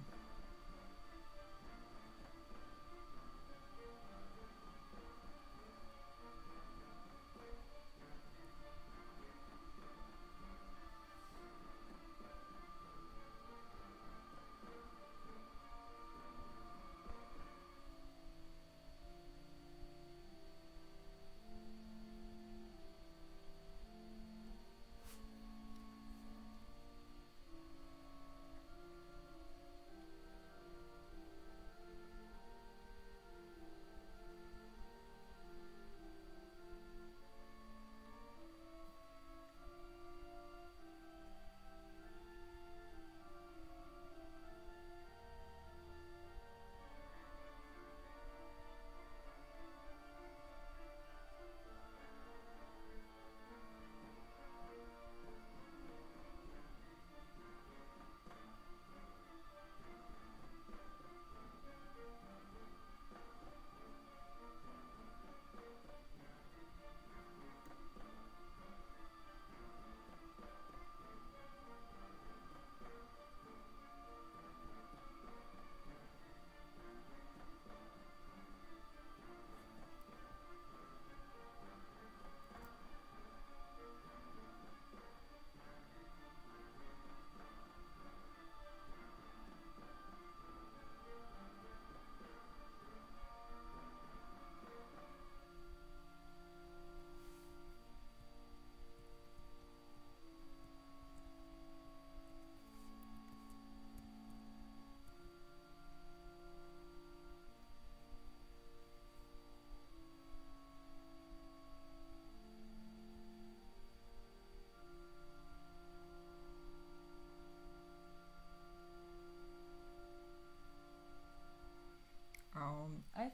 I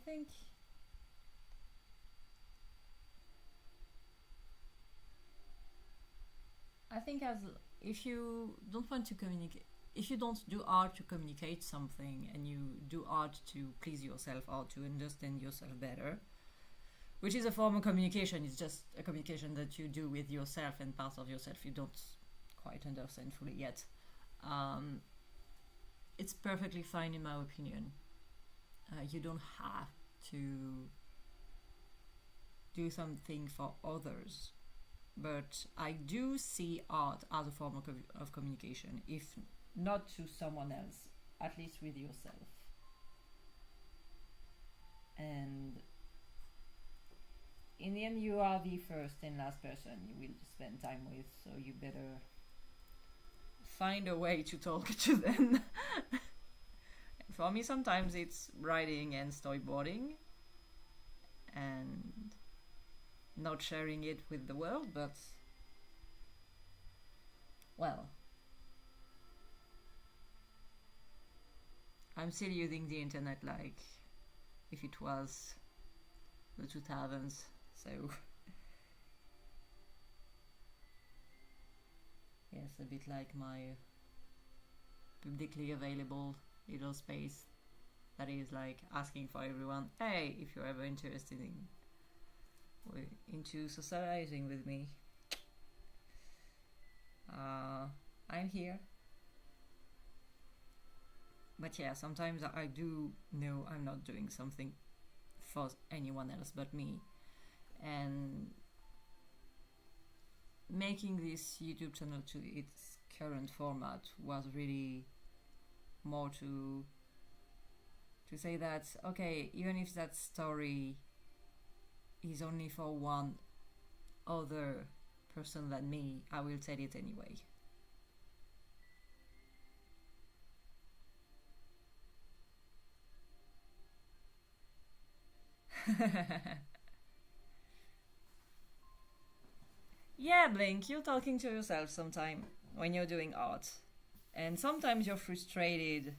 think as if you don't want to communicate, if you don't do art to communicate something and you do art to please yourself or to understand yourself better, which is a form of communication, it's just a communication that you do with yourself and parts of yourself you don't quite understand fully yet. It's perfectly fine in my opinion. You don't have to do something for others, but I do see art as a form of communication, if not to someone else, at least with yourself. And in the end, you are the first and last person you will spend time with, so you better find a way to talk to them. For me, sometimes it's writing and storyboarding and not sharing it with the world, but well, I'm still using the internet like if it was the 2000s, so yes, a bit like my publicly available little space that is like asking for everyone, hey, if you're ever interested into socializing with me, I'm here. But yeah, sometimes I do know I'm not doing something for anyone else but me, and making this YouTube channel to its current format was really more to say that, okay, even if that story is only for one other person than me, I will tell it anyway. Yeah, Blink, you're talking to yourself sometime when you're doing art. And sometimes you're frustrated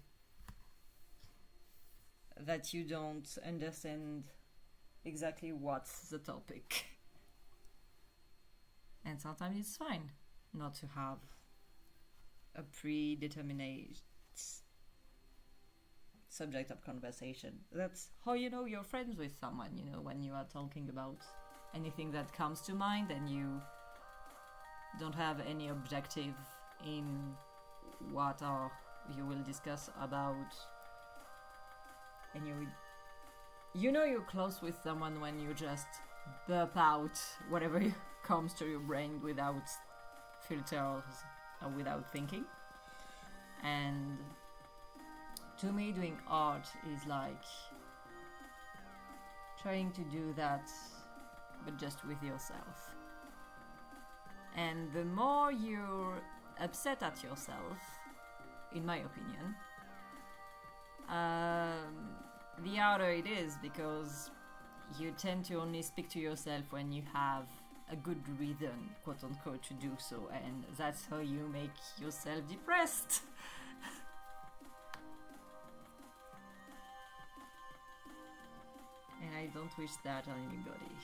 that you don't understand exactly what's the topic. And sometimes it's fine not to have a predetermined subject of conversation. That's how you know you're friends with someone, when you are talking about anything that comes to mind and you don't have any objective in what you will discuss about, and you're close with someone when you just burp out whatever comes to your brain without filters or without thinking. And to me, doing art is like trying to do that, but just with yourself. And the more you're upset at yourself, in my opinion, the harder it is, because you tend to only speak to yourself when you have a good reason, quote unquote, to do so, and that's how you make yourself depressed. And I don't wish that on anybody.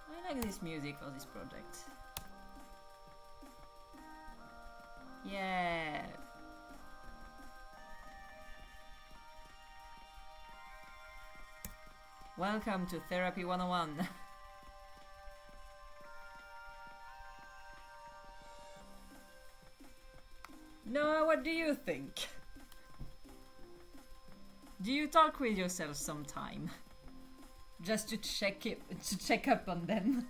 I like this music for this project. Yeah. Welcome to Therapy 101. Noah, what do you think? Do you talk with yourself sometime? Just to check up on them?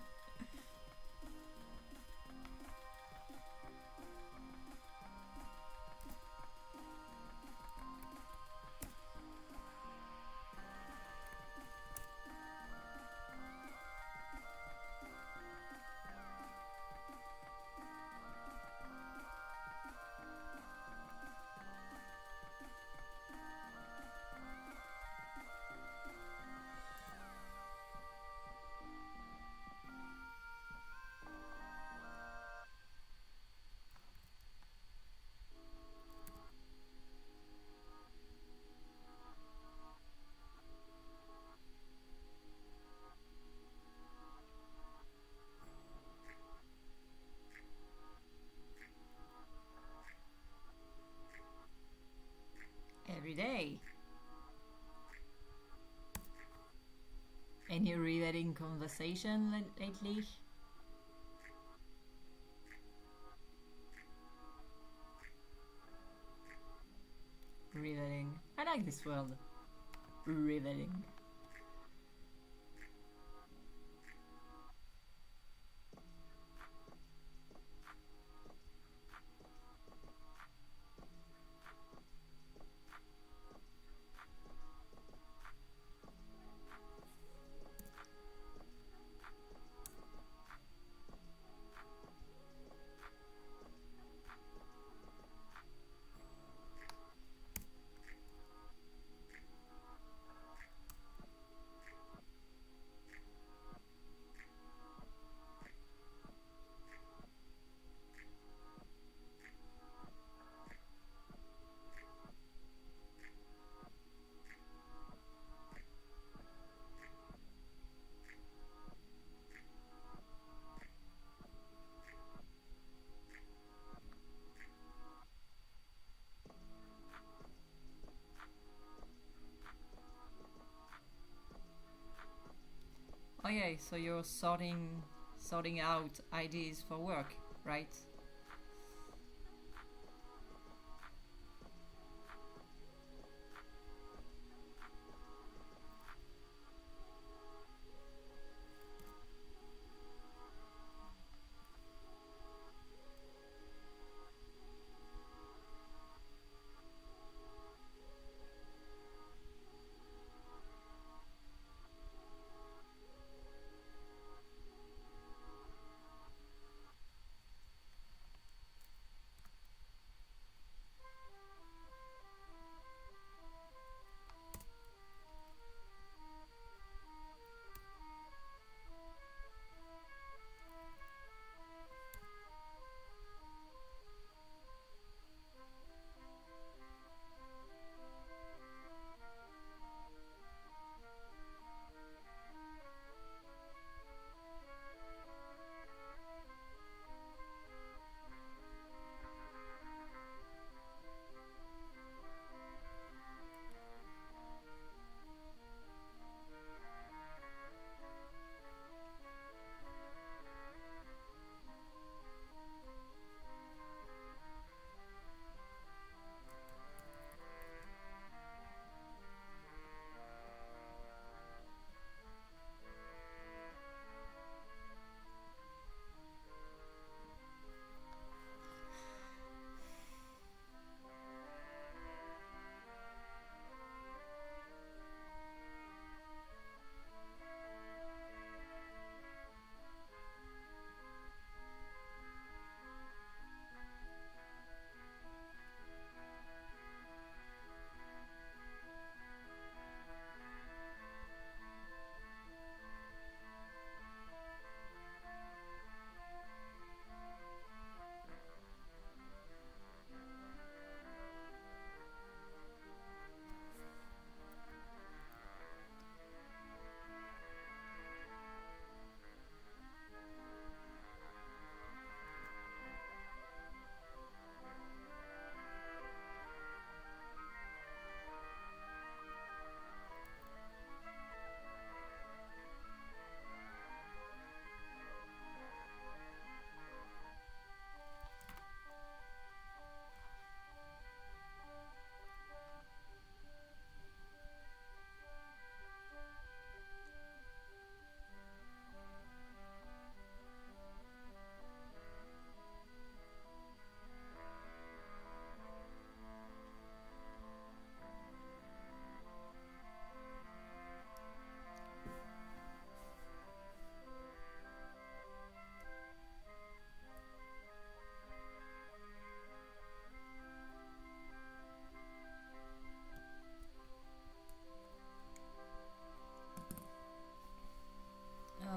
Any riveting conversation lately? Riveting. I like this word. Riveting. Okay, so you're sorting out ideas for work, right?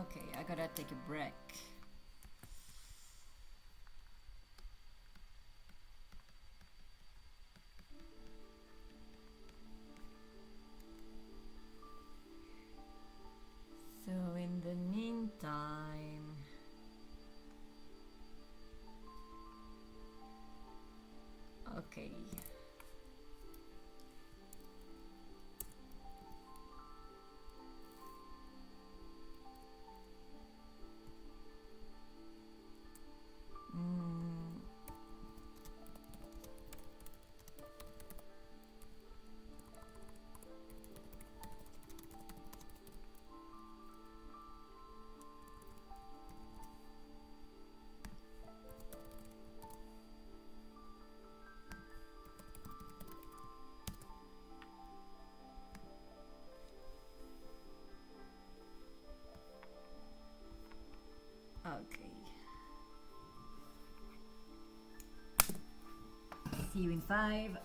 Okay, I gotta take a break. So in the meantime, okay. see you in 5.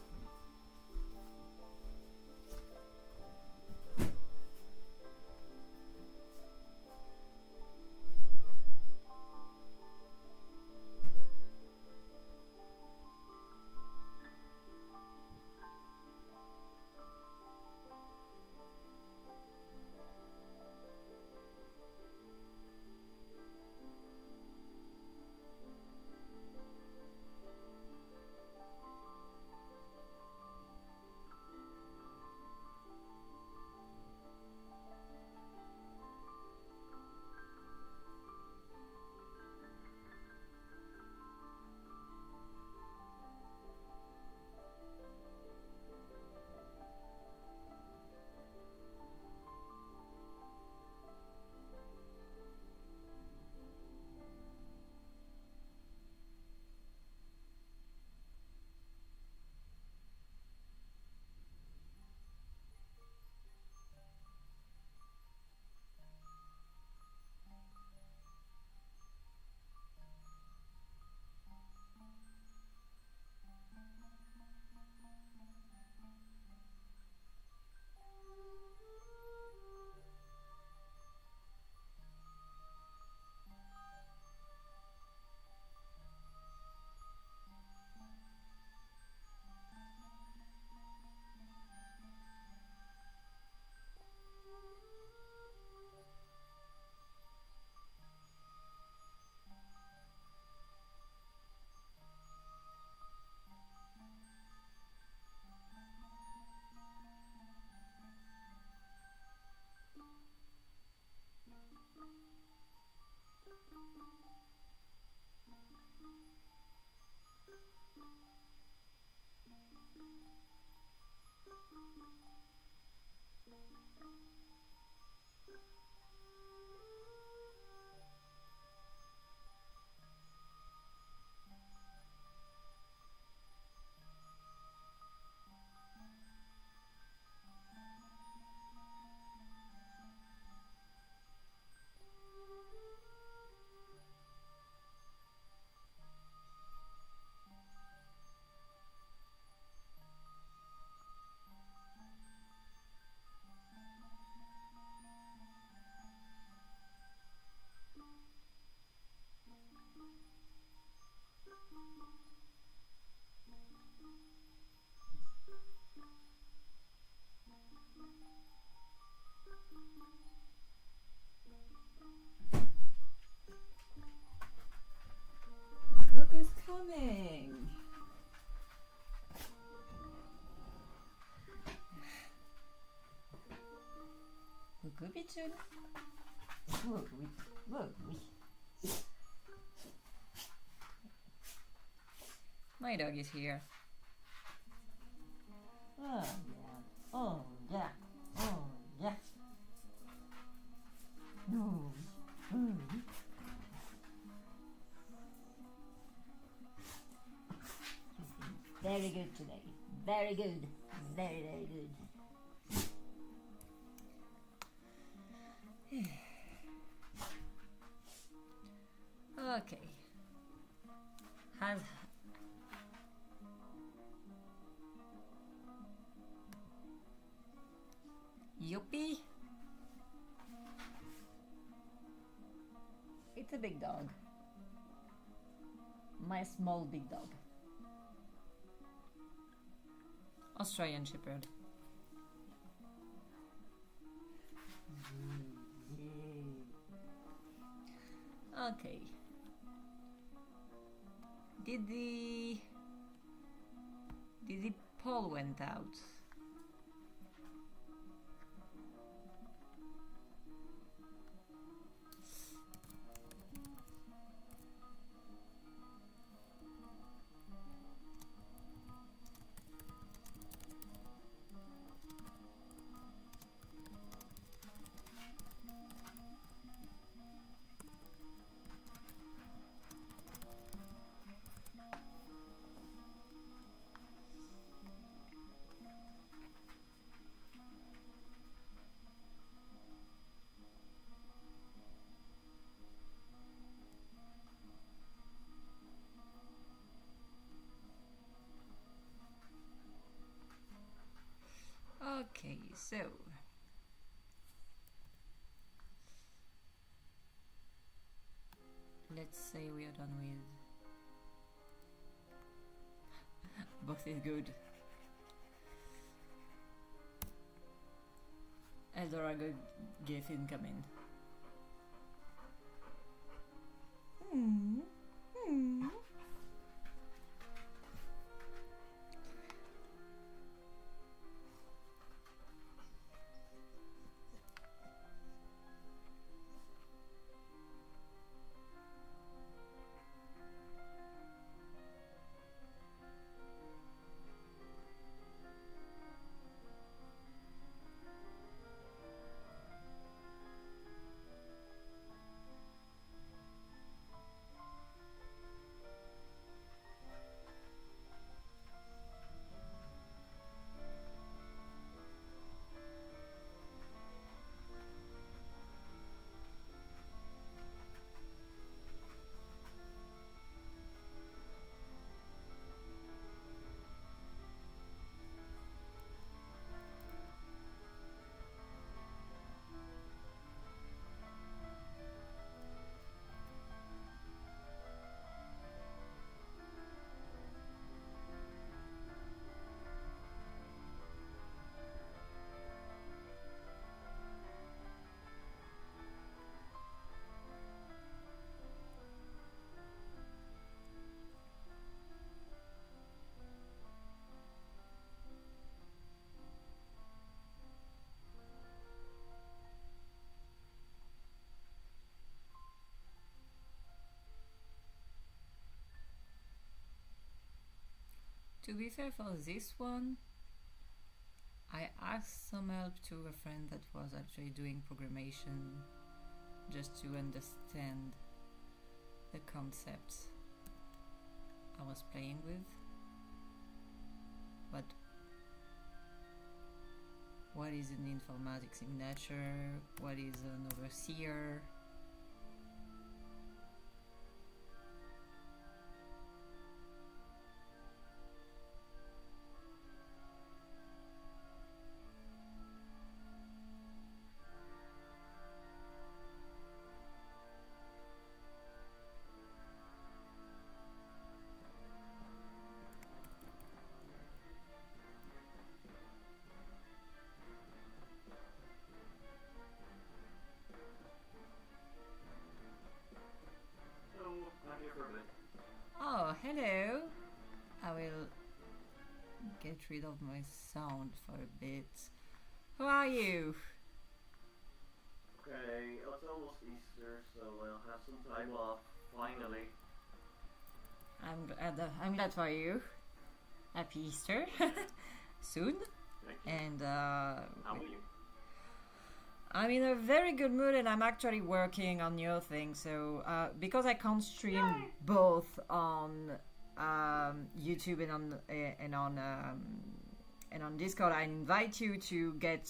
Look who's coming! Look, bitte. Look, look. My dog is here. Oh yeah. Oh yeah. Oh yeah. No. Very good today. Very good. Very, very good. Okay. Yuppie. It's a big dog. My small big dog. Australian Shepherd. Okay. Did the poll went out? so let's say we are done with both is good. Eldorado GIF incoming. To be fair, for this one, I asked some help to a friend that was actually doing programmation just to understand the concepts I was playing with. But what is an informatic signature? What is an overseer? Oh, hello. I will get rid of my sound for a bit. Who are you? Okay, it's almost Easter, so I'll have some time off, finally. I'm glad for you. Happy Easter. Soon. Thank you. And How are you? I'm in a very good mood, and I'm actually working on your thing. So because I can't stream both on YouTube and on Discord, I invite you to get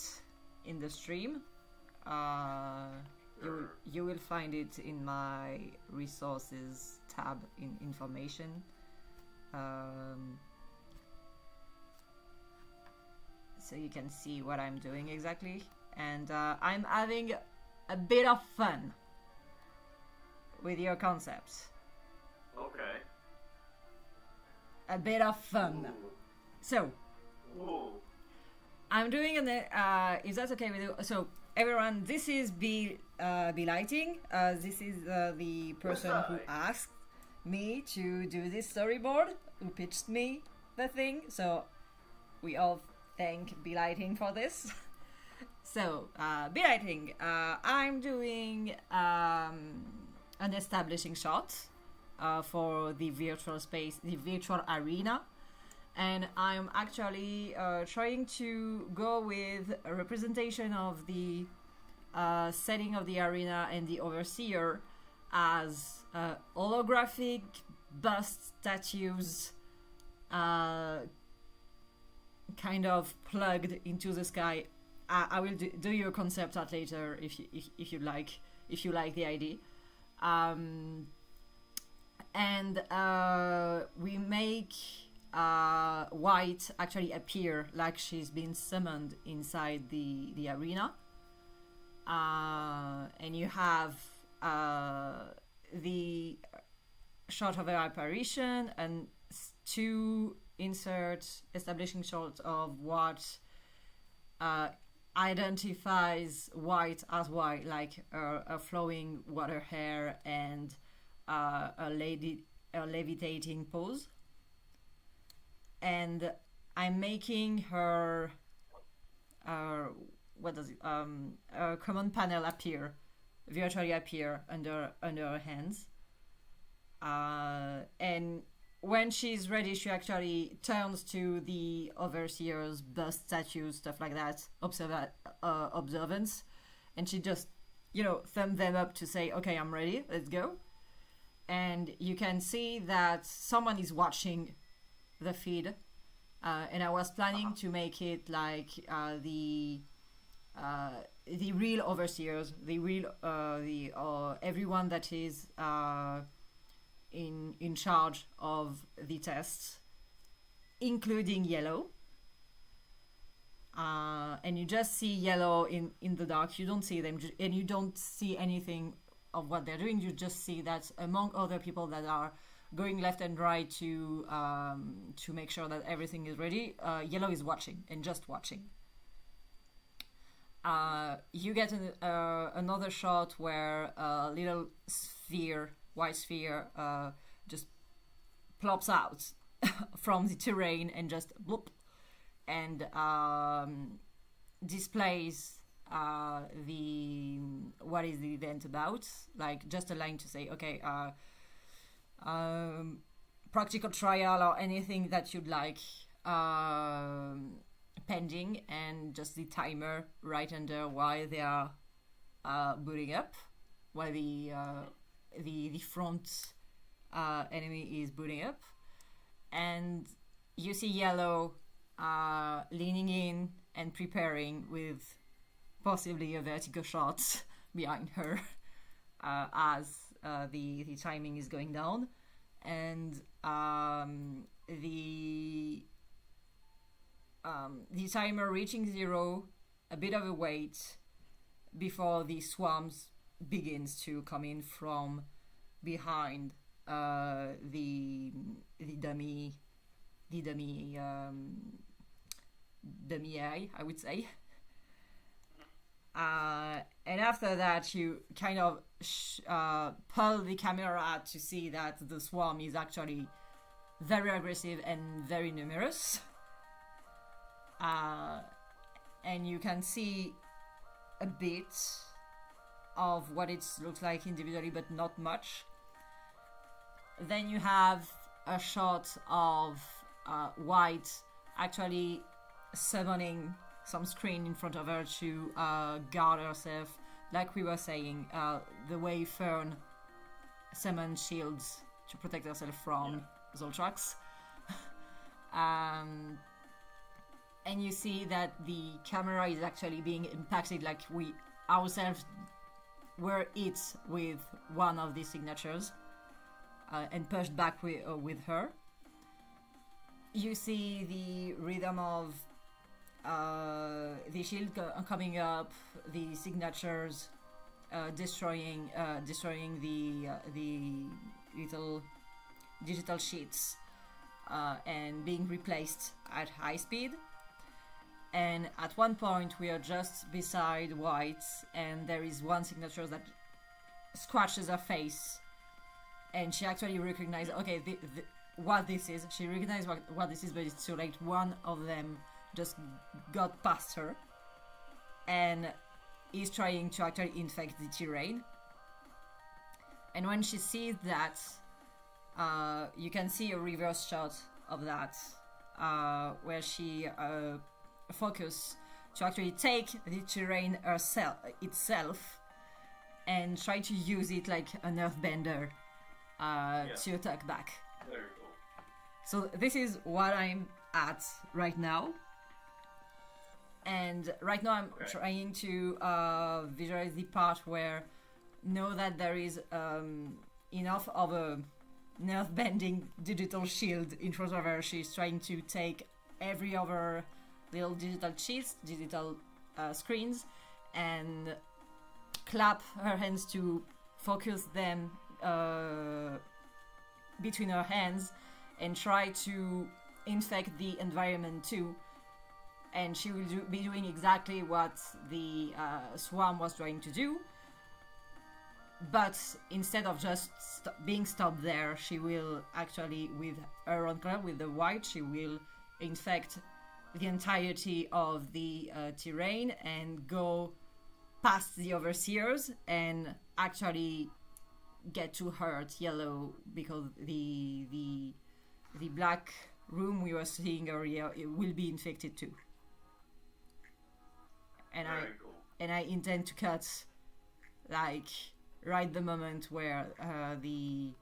in the stream. You will find it in my resources tab in information. So you can see what I'm doing exactly. And I'm having a bit of fun with your concepts. Okay. A bit of fun. Ooh. So, Ooh. I'm doing if that's okay with you. So, everyone, this is Be Lighting. This is the person who asked me to do this storyboard, who pitched me the thing. So, we all thank Be Lighting for this. So, Be Lighting, I'm doing an establishing shot for the virtual space, the virtual arena, and I'm actually trying to go with a representation of the setting of the arena and the overseer as holographic bust statues kind of plugged into the sky. I will do your concept art later if you like the idea, and we make White actually appear like she's been summoned inside the arena. And you have the shot of her apparition and two establishing shots of what identifies White as White, like a flowing water hair and a levitating pose. And I'm making her a command panel virtually appear under her hands. And when she's ready, she actually turns to the overseers, bust statues, stuff like that, observance, and she just, thumb them up to say, okay, I'm ready, let's go. And you can see that someone is watching the feed, and I was planning to make it like the real overseers, everyone that is in charge of the tests, including Yellow. And you just see Yellow in the dark. You don't see them, and you don't see anything of what they're doing. You just see that among other people that are going left and right to make sure that everything is ready, Yellow is watching and just watching. You get another shot where a little white sphere just plops out from the terrain and just bloop, and displays what is the event about, like just a line to say, okay, practical trial or anything that you'd like pending, and just the timer right under while they are booting up, while the front enemy is booting up. And you see Yellow leaning in and preparing with possibly a vertical shot behind her as the timing is going down, and the timer reaching 0, a bit of a wait before the swarms begins to come in from behind the dummy eye, I would say. And after that, you kind of pull the camera to see that the swarm is actually very aggressive and very numerous. And you can see a bit of what it looks like individually, but not much. Then you have a shot of White actually summoning some screen in front of her to guard herself, like we were saying, the way Fern summons shields to protect herself from Zoltrax. And you see that the camera is actually being impacted, like we ourselves were hit with one of these signatures and pushed back with her. You see the rhythm of the shield coming up, the signatures destroying the little digital sheets and being replaced at high speed. And at one point we are just beside White, and there is one signature that scratches her face, and she actually recognizes, okay, what this is. She recognizes what this is, but it's too late. One of them just got past her and is trying to actually infect the terrain. And when she sees that, you can see a reverse shot of that, where she focus to actually take the terrain itself and try to use it like an earthbender to attack back. Very cool. So this is what I'm at right now. And right now I'm trying to visualize the part where know that there is enough of a nerve-bending digital shield in front of her. She's trying to take every other little digital sheets, digital screens, and clap her hands to focus them between her hands and try to infect the environment too. And she will be doing exactly what the swarm was trying to do. But instead of just being stopped there, she will actually, with her own color, with the white, she will infect the entirety of the terrain and go past the overseers and actually get to hurt Yellow, because the black room we were seeing earlier, it will be infected too. And I intend to cut like right the moment where the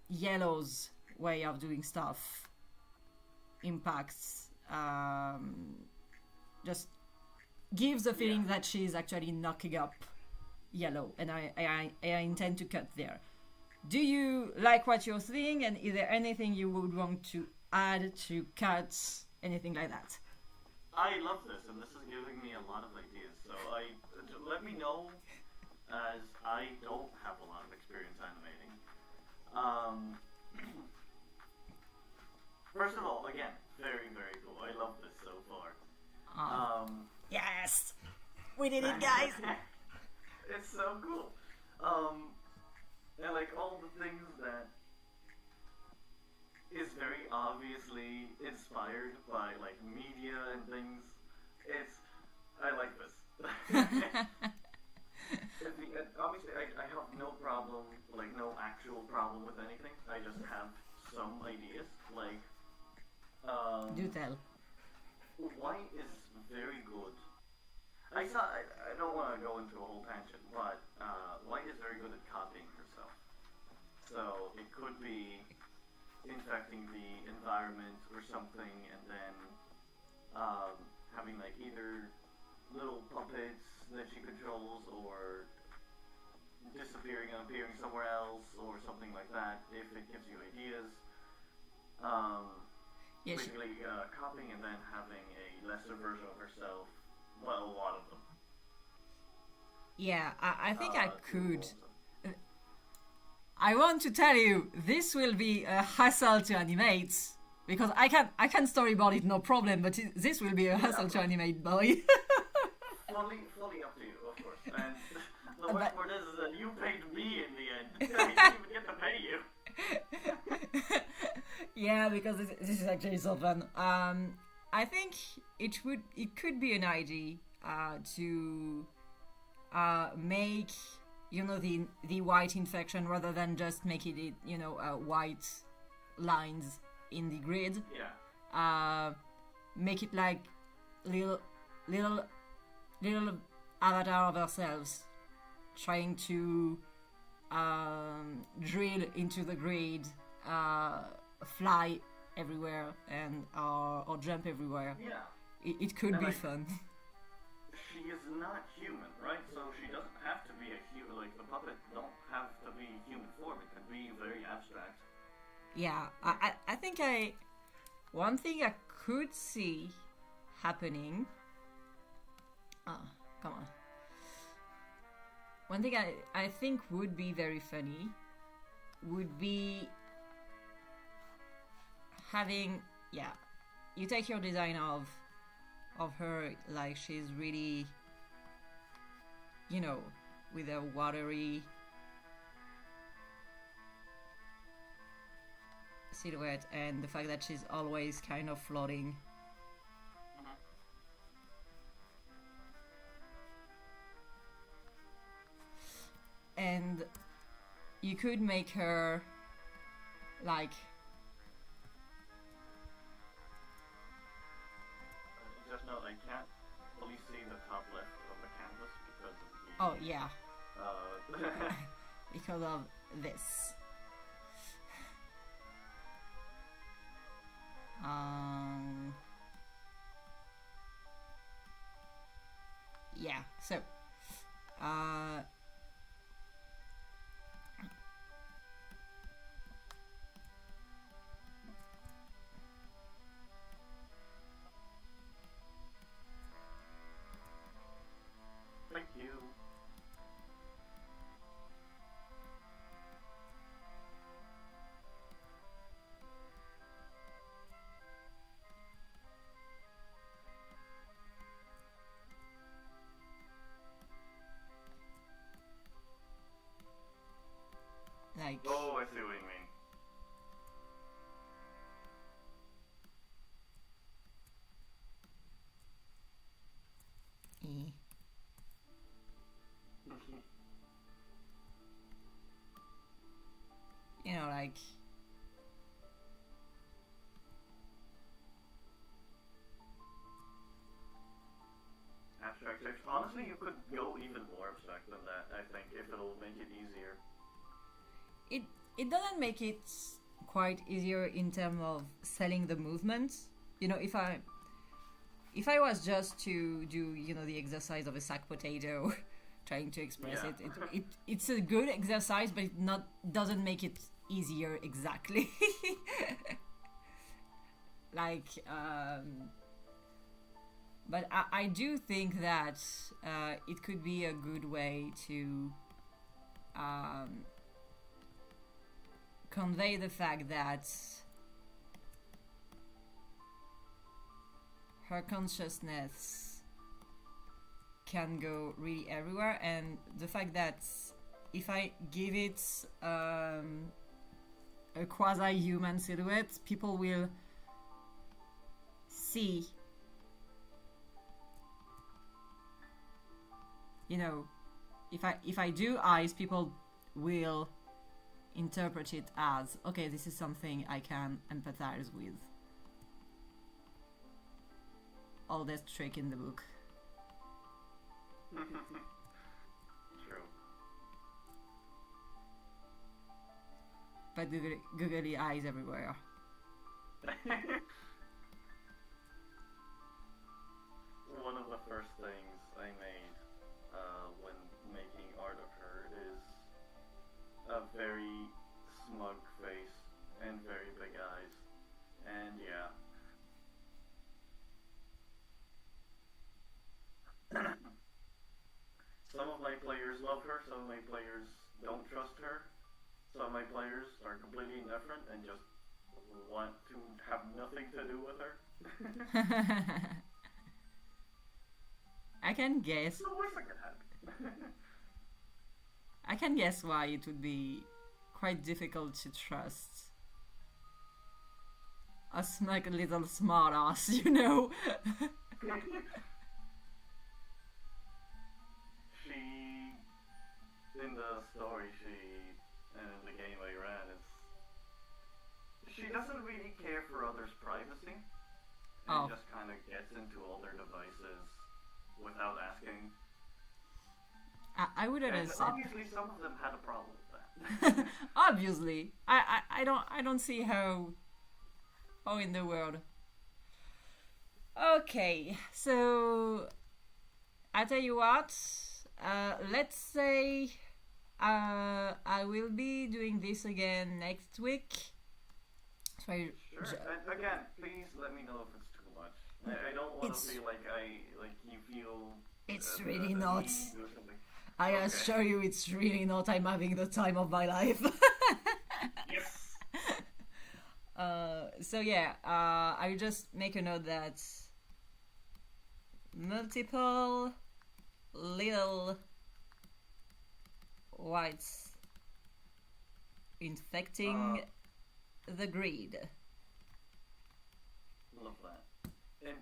Yellow's way of doing stuff impacts, just gives the feeling that she's actually knocking up Yellow, and I intend to cut there. Do you like what you're seeing, and is there anything you would want to add to cut, anything like that? I love this, and this is giving me a lot of ideas. So let me know, as I don't have a lot of experience animating. First of all, again, very, very cool. I love this so far. Yes, we did it, guys. It's so cool. And like all the things that is very obviously inspired by like media and things. I like this. Obviously, I have no problem, like no actual problem with anything. I just have some ideas. Like, Do tell. White is very good. I don't want to go into a whole tangent, but White is very good at copying herself. So it could be infecting the environment or something, and then having like either little puppets that she controls, or disappearing and appearing somewhere else, or something like that, if it gives you ideas. Basically copying and then having a lesser version of herself. Well, a lot of them. Yeah, I think I could. I want to tell you, this will be a hassle to animate, because I can storyboard it, no problem, but this will be a hassle to animate, boy. fully up to you, of course. And the worst part is that you paid me in the end. I didn't even get to pay you. Yeah, because this is actually so fun. I think it could be an idea to make, you know, the white infection, rather than just making it, you know, white lines in the grid. Yeah. Make it like little avatar of ourselves trying to drill into the grid, fly everywhere, and or jump everywhere. Yeah. It could be fun. She is not human, right? So she doesn't have to be a human. Like, the puppet don't have to be human form. It can be very abstract. Yeah, I think one thing I could see happening. Oh, come on. One thing I think would be very funny would be having, yeah, you take your design of her, like she's really, you know, with a watery silhouette, and the fact that she's always kind of floating. And you could make her like just note, I can't fully see the top left of the canvas because of the... Oh, yeah. Because of this. Yeah, so see what you mean. Eh. You know, like, Abstract text. Honestly, you could go even more abstract than that, I think, if it'll make it easier. it doesn't make it quite easier in terms of selling the movement. You know, if I was just to do, you know, the exercise of a sack potato, trying to express Yeah. it's a good exercise, but it doesn't make it easier exactly. Like, but I do think that it could be a good way to convey the fact that her consciousness can go really everywhere, and the fact that if I give it a quasi-human silhouette, people will see, you know, if I do eyes, people will interpret it as, okay, this is something I can empathize with. All that trick in the book. True. But googly eyes everywhere. One of the first things I made when making art of her is a very smug face and very big eyes. And yeah. Some of my players love her, some of my players don't trust her. Some of my players are completely indifferent and just want to have nothing to do with her. I can guess. So what's that gonna happen? I can guess why it would be quite difficult to trust a smug little smartass, you know. She, in the story and in the game I ran, she doesn't really care for others' privacy. And just kind of gets into all their devices without asking. I wouldn't have And said. obviously some of them had a problem with that. Obviously, I don't see how in the world. Okay, so I tell you what. Let's say I will be doing this again next week. So Sure. And again, please let me know if it's too much. I don't want to feel like you feel. It's really not. Or something. I Okay. assure you, it's really not. I'm having the time of my life. Yes. So yeah, I will just make a note that multiple little whites infecting the grid. Love that. And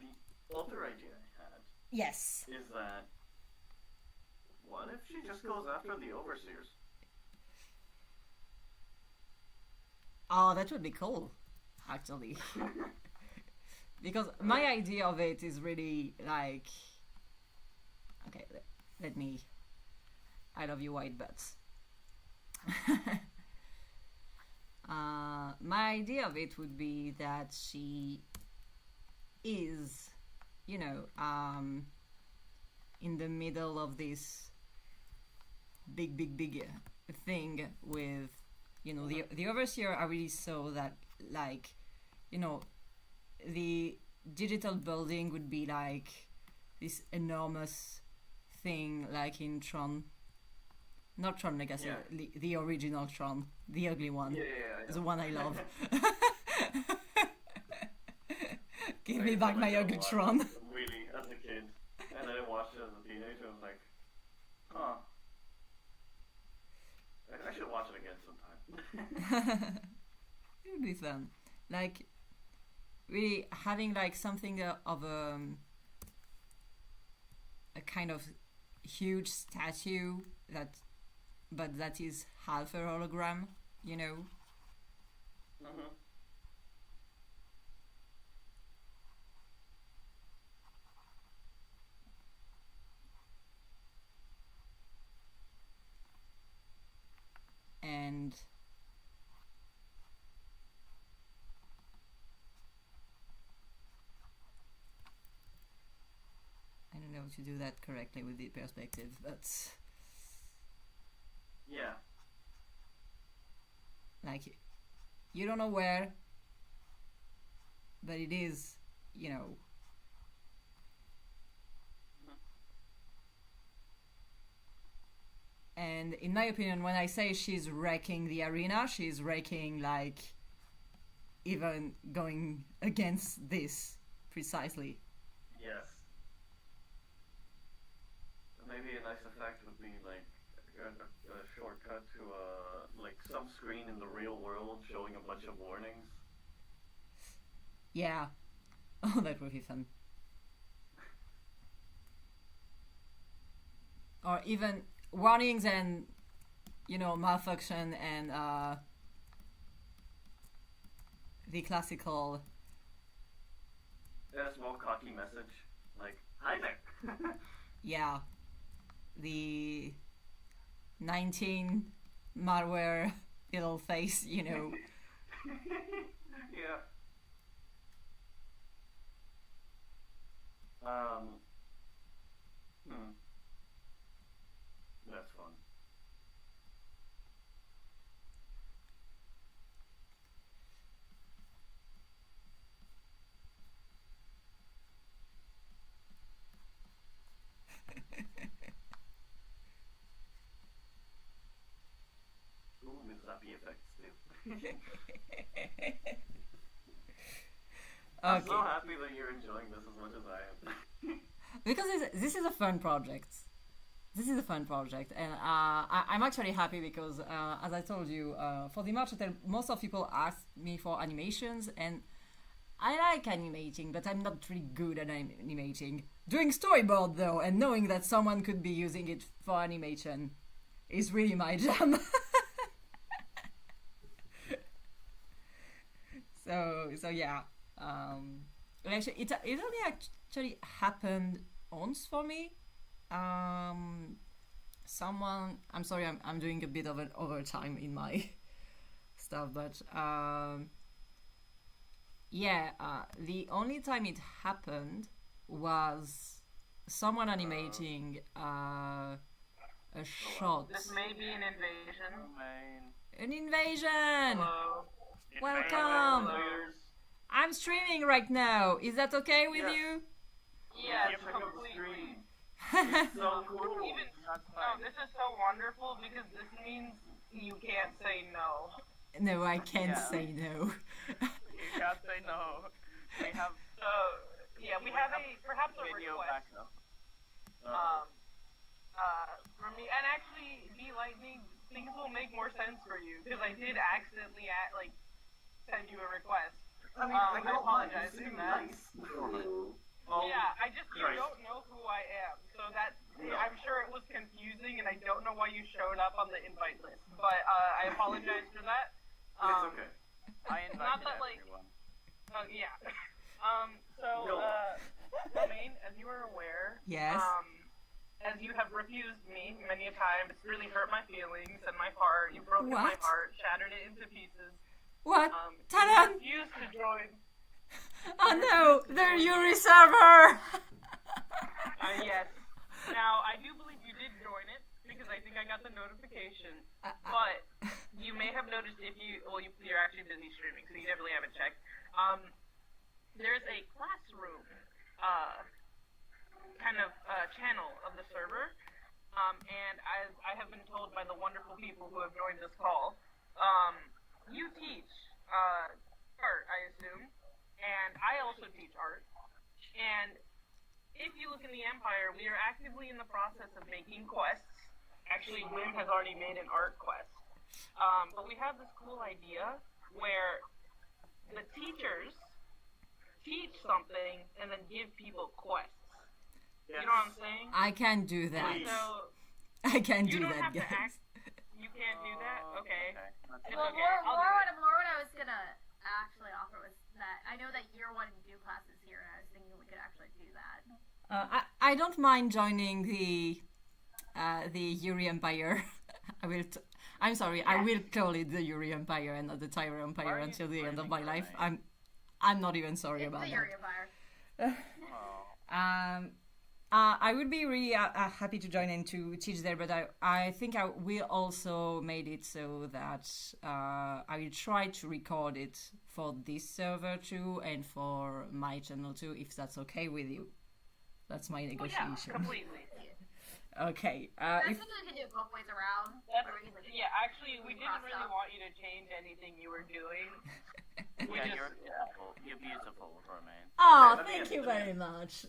the other idea I had Yes. is that what if she just goes after the overseers? Oh, that would be cool, actually. Because my idea of it is really like, okay, let me. I love you, white butts. My idea of it would be that she is, you know, in the middle of this big thing with, you know, the overseer. I really saw that, like, you know, the digital building would be like this enormous thing, like in Tron. Not Tron Legacy, Yeah. the original Tron, the ugly one, Yeah. the one I love. Give me back my ugly Tron. Really, as a kid, and then I watched it as a teenager. I was like, huh. I should watch it again sometime. It would be fun. Like, really having like something of a kind of huge statue but that is half a hologram, you know? Mm-hmm. And I don't know how to do that correctly with the perspective, but Yeah. like you don't know where, but it is, you know. And in my opinion, when I say she's wrecking the arena, she's wrecking like even going against this precisely. Yes. Maybe a nice effect would be like a shortcut to like some screen in the real world showing a bunch of warnings. Yeah. Oh, that would be fun. Or even warnings and, you know, malfunction and the classical. A small cocky message like, "Hi there." Yeah, the 19 malware little face, you know. Yeah. That's fun. Ooh, with zappy effects too. I'm so happy that you're enjoying this as much as I am. Because this is a fun project. This is a fun project, and I'm actually happy because, as I told you, for the March Hotel, most of people ask me for animations, and I like animating, but I'm not really good at animating. Doing storyboard, though, and knowing that someone could be using it for animation is really my jam. So yeah. Actually, it only actually happened once for me. Someone, I'm sorry, I'm doing a bit of an overtime in my stuff, but yeah, the only time it happened was someone animating a shot. This may be an invasion. An invasion! Hello. Welcome! I'm streaming right now. Is that okay with Yes. you? Yes, Check out the completely. screen. It's so cool. Even no, this is so wonderful because this means you can't say no. No, I can't Yeah. say no. You can't say no. We have So yeah, we have perhaps a video request. backup. For me, and actually, be lightning, things will make more sense for you because I did accidentally send you a request. I mean, I don't mind. apologize You seem for that. nice. Oh, Yeah, I just you Christ. don't know who I am, so that No. I'm sure it was confusing, and I don't know why you showed up on the invite list. But I apologize for that. It's okay. I Not invited that, like- everyone. Yeah. No. Romaine, as you are aware, Yes. as you have refused me many a time, it's really hurt my feelings and my heart. You've broken my What? heart, shattered it into pieces. What? You Ta-da! refused to join. Oh no, the Yuri server! Yes. Now, I do believe you did join it, because I think I got the notification. But you may have noticed you're actually busy streaming, so you definitely haven't checked. There's a classroom kind of channel of the server, and as I have been told by the wonderful people who have joined this call, you teach art, I assume, and I also teach art. And if you look in the Empire, we are actively in the process of making quests. Actually, Wim has already made an art quest. But we have this cool idea where the teachers teach something and then give people quests. Yes. You know what I'm saying? I can't do that. Please. So I can't you do don't that, have to guys. act. You can't do that. Okay. It's Well, okay. I'll do it. more what I was gonna actually offer was that I know that you're wanting to do classes here, and I was thinking we could actually do that. I don't mind joining the Yuri Empire. I'm sorry. I will call it the Yuri Empire and not the Tyra Empire until the end of my life. I'm not even sorry It's about the that. Yuri Empire. I would be really happy to join and to teach there, but I think I will also made it so that I will try to record it for this server too and for my channel too, if that's okay with you. That's my Well, negotiation. yeah, completely. Okay. That's If, something we can do both ways around. That's, where we can yeah, actually, we didn't cross really out. want you to change anything you were doing. We Yeah, just, you're beautiful. You're beautiful, Romain. oh, let me thank ask you you very much.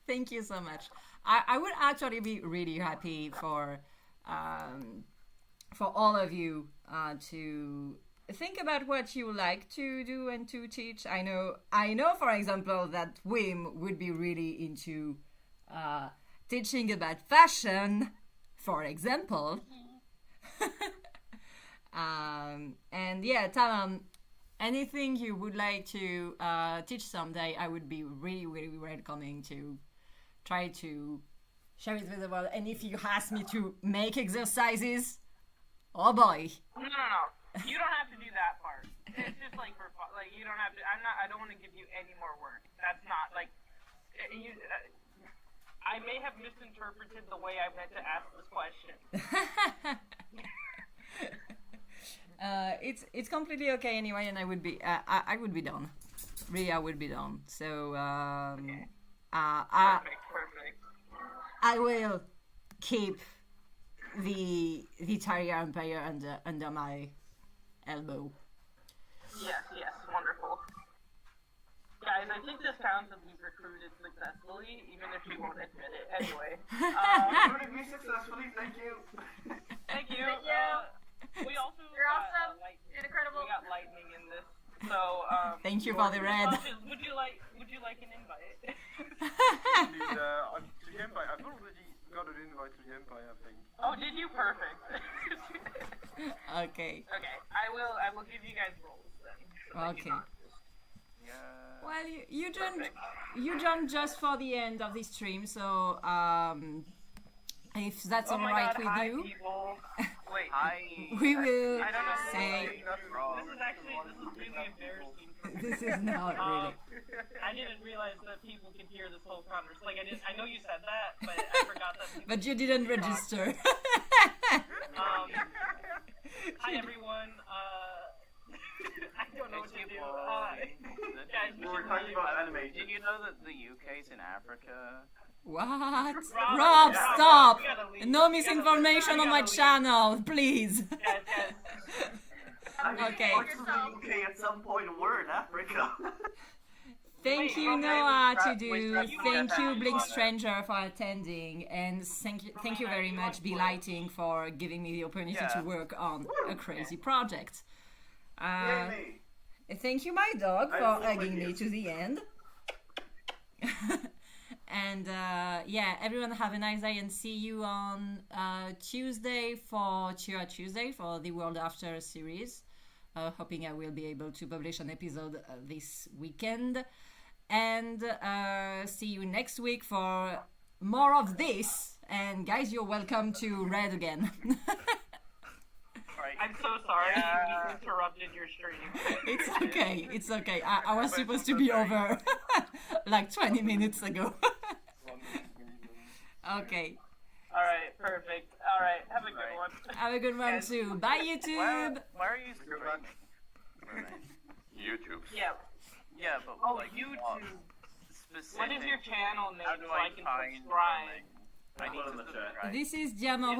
Thank you so much. I would actually be really happy for all of you to think about what you like to do and to teach. I know, for example, that Wim would be really into teaching about fashion, for example. And yeah, Talan, anything you would like to teach someday, I would be really, really welcoming to try to share it with the world. And if you ask me to make exercises, oh boy. no. You don't have to do that part. It's just like for fun. Like you don't have to. I don't want to give you any more work. That's not like. You. I may have misinterpreted the way I meant to ask this question. It's completely okay anyway, and I would be done. Really, I would be done. So Perfect. I will keep the Tyria Empire under my elbow. Yes, wonderful. Guys, I think this counts as we've recruited successfully, even if we won't admit it. Anyway. Recruited me successfully, thank you. Thank you. Thank you. We also You're awesome. lightning. Incredible. We got lightning in this. So Thank you for the red. Would you like an invite? To the Empire. I've already got an invite to the Empire, I think. Oh, did you? Perfect. Okay. Okay, I will give you guys roles then. Okay. Yeah. Well, you joined just for the end of the stream, so if that's Oh my alright God, with hi, you, people. Wait, we will I don't know. say This is really embarrassing. For me. this is not really. I didn't realize that people could hear this whole conversation. Like I know you said that, but I forgot that. People But you didn't register. Hi everyone. I don't know what to do. Guys, We were talking about animation. Did you know that the UK's in Africa? What? Rob, Rob, yeah, stop! we gotta leave. No We misinformation on my gotta leave. channel, please. Guys. Okay. Parts of the UK at some point were in Africa. Thank Wait, you, okay, Noah, to wait, do. wait, Thank you, wait, Blink wait. Stranger, for attending, and thank you very much, Be Lighting, for giving me the opportunity to Yeah. work on a crazy project. Yay me. Thank you, my dog, I for love hugging you. me to the end. And yeah, everyone have a nice day, and see you on Tuesday for Tuesday for the World After series. Hoping I will be able to publish an episode this weekend. And see you next week for more of this. And guys, you're welcome to Red again. Right. I'm so sorry Yeah. we interrupted your stream. It's okay. I was supposed to be over like 20 minutes ago. Okay. Alright, perfect. Alright, have a good one. Have a good one too. Bye, YouTube. Why are you streaming? Romain? YouTube. Yeah. Yeah, but Oh, like YouTube. specific. What is your channel name How do so I can find subscribe? Romain? I need Put to in the chat. subscribe. This is Diamant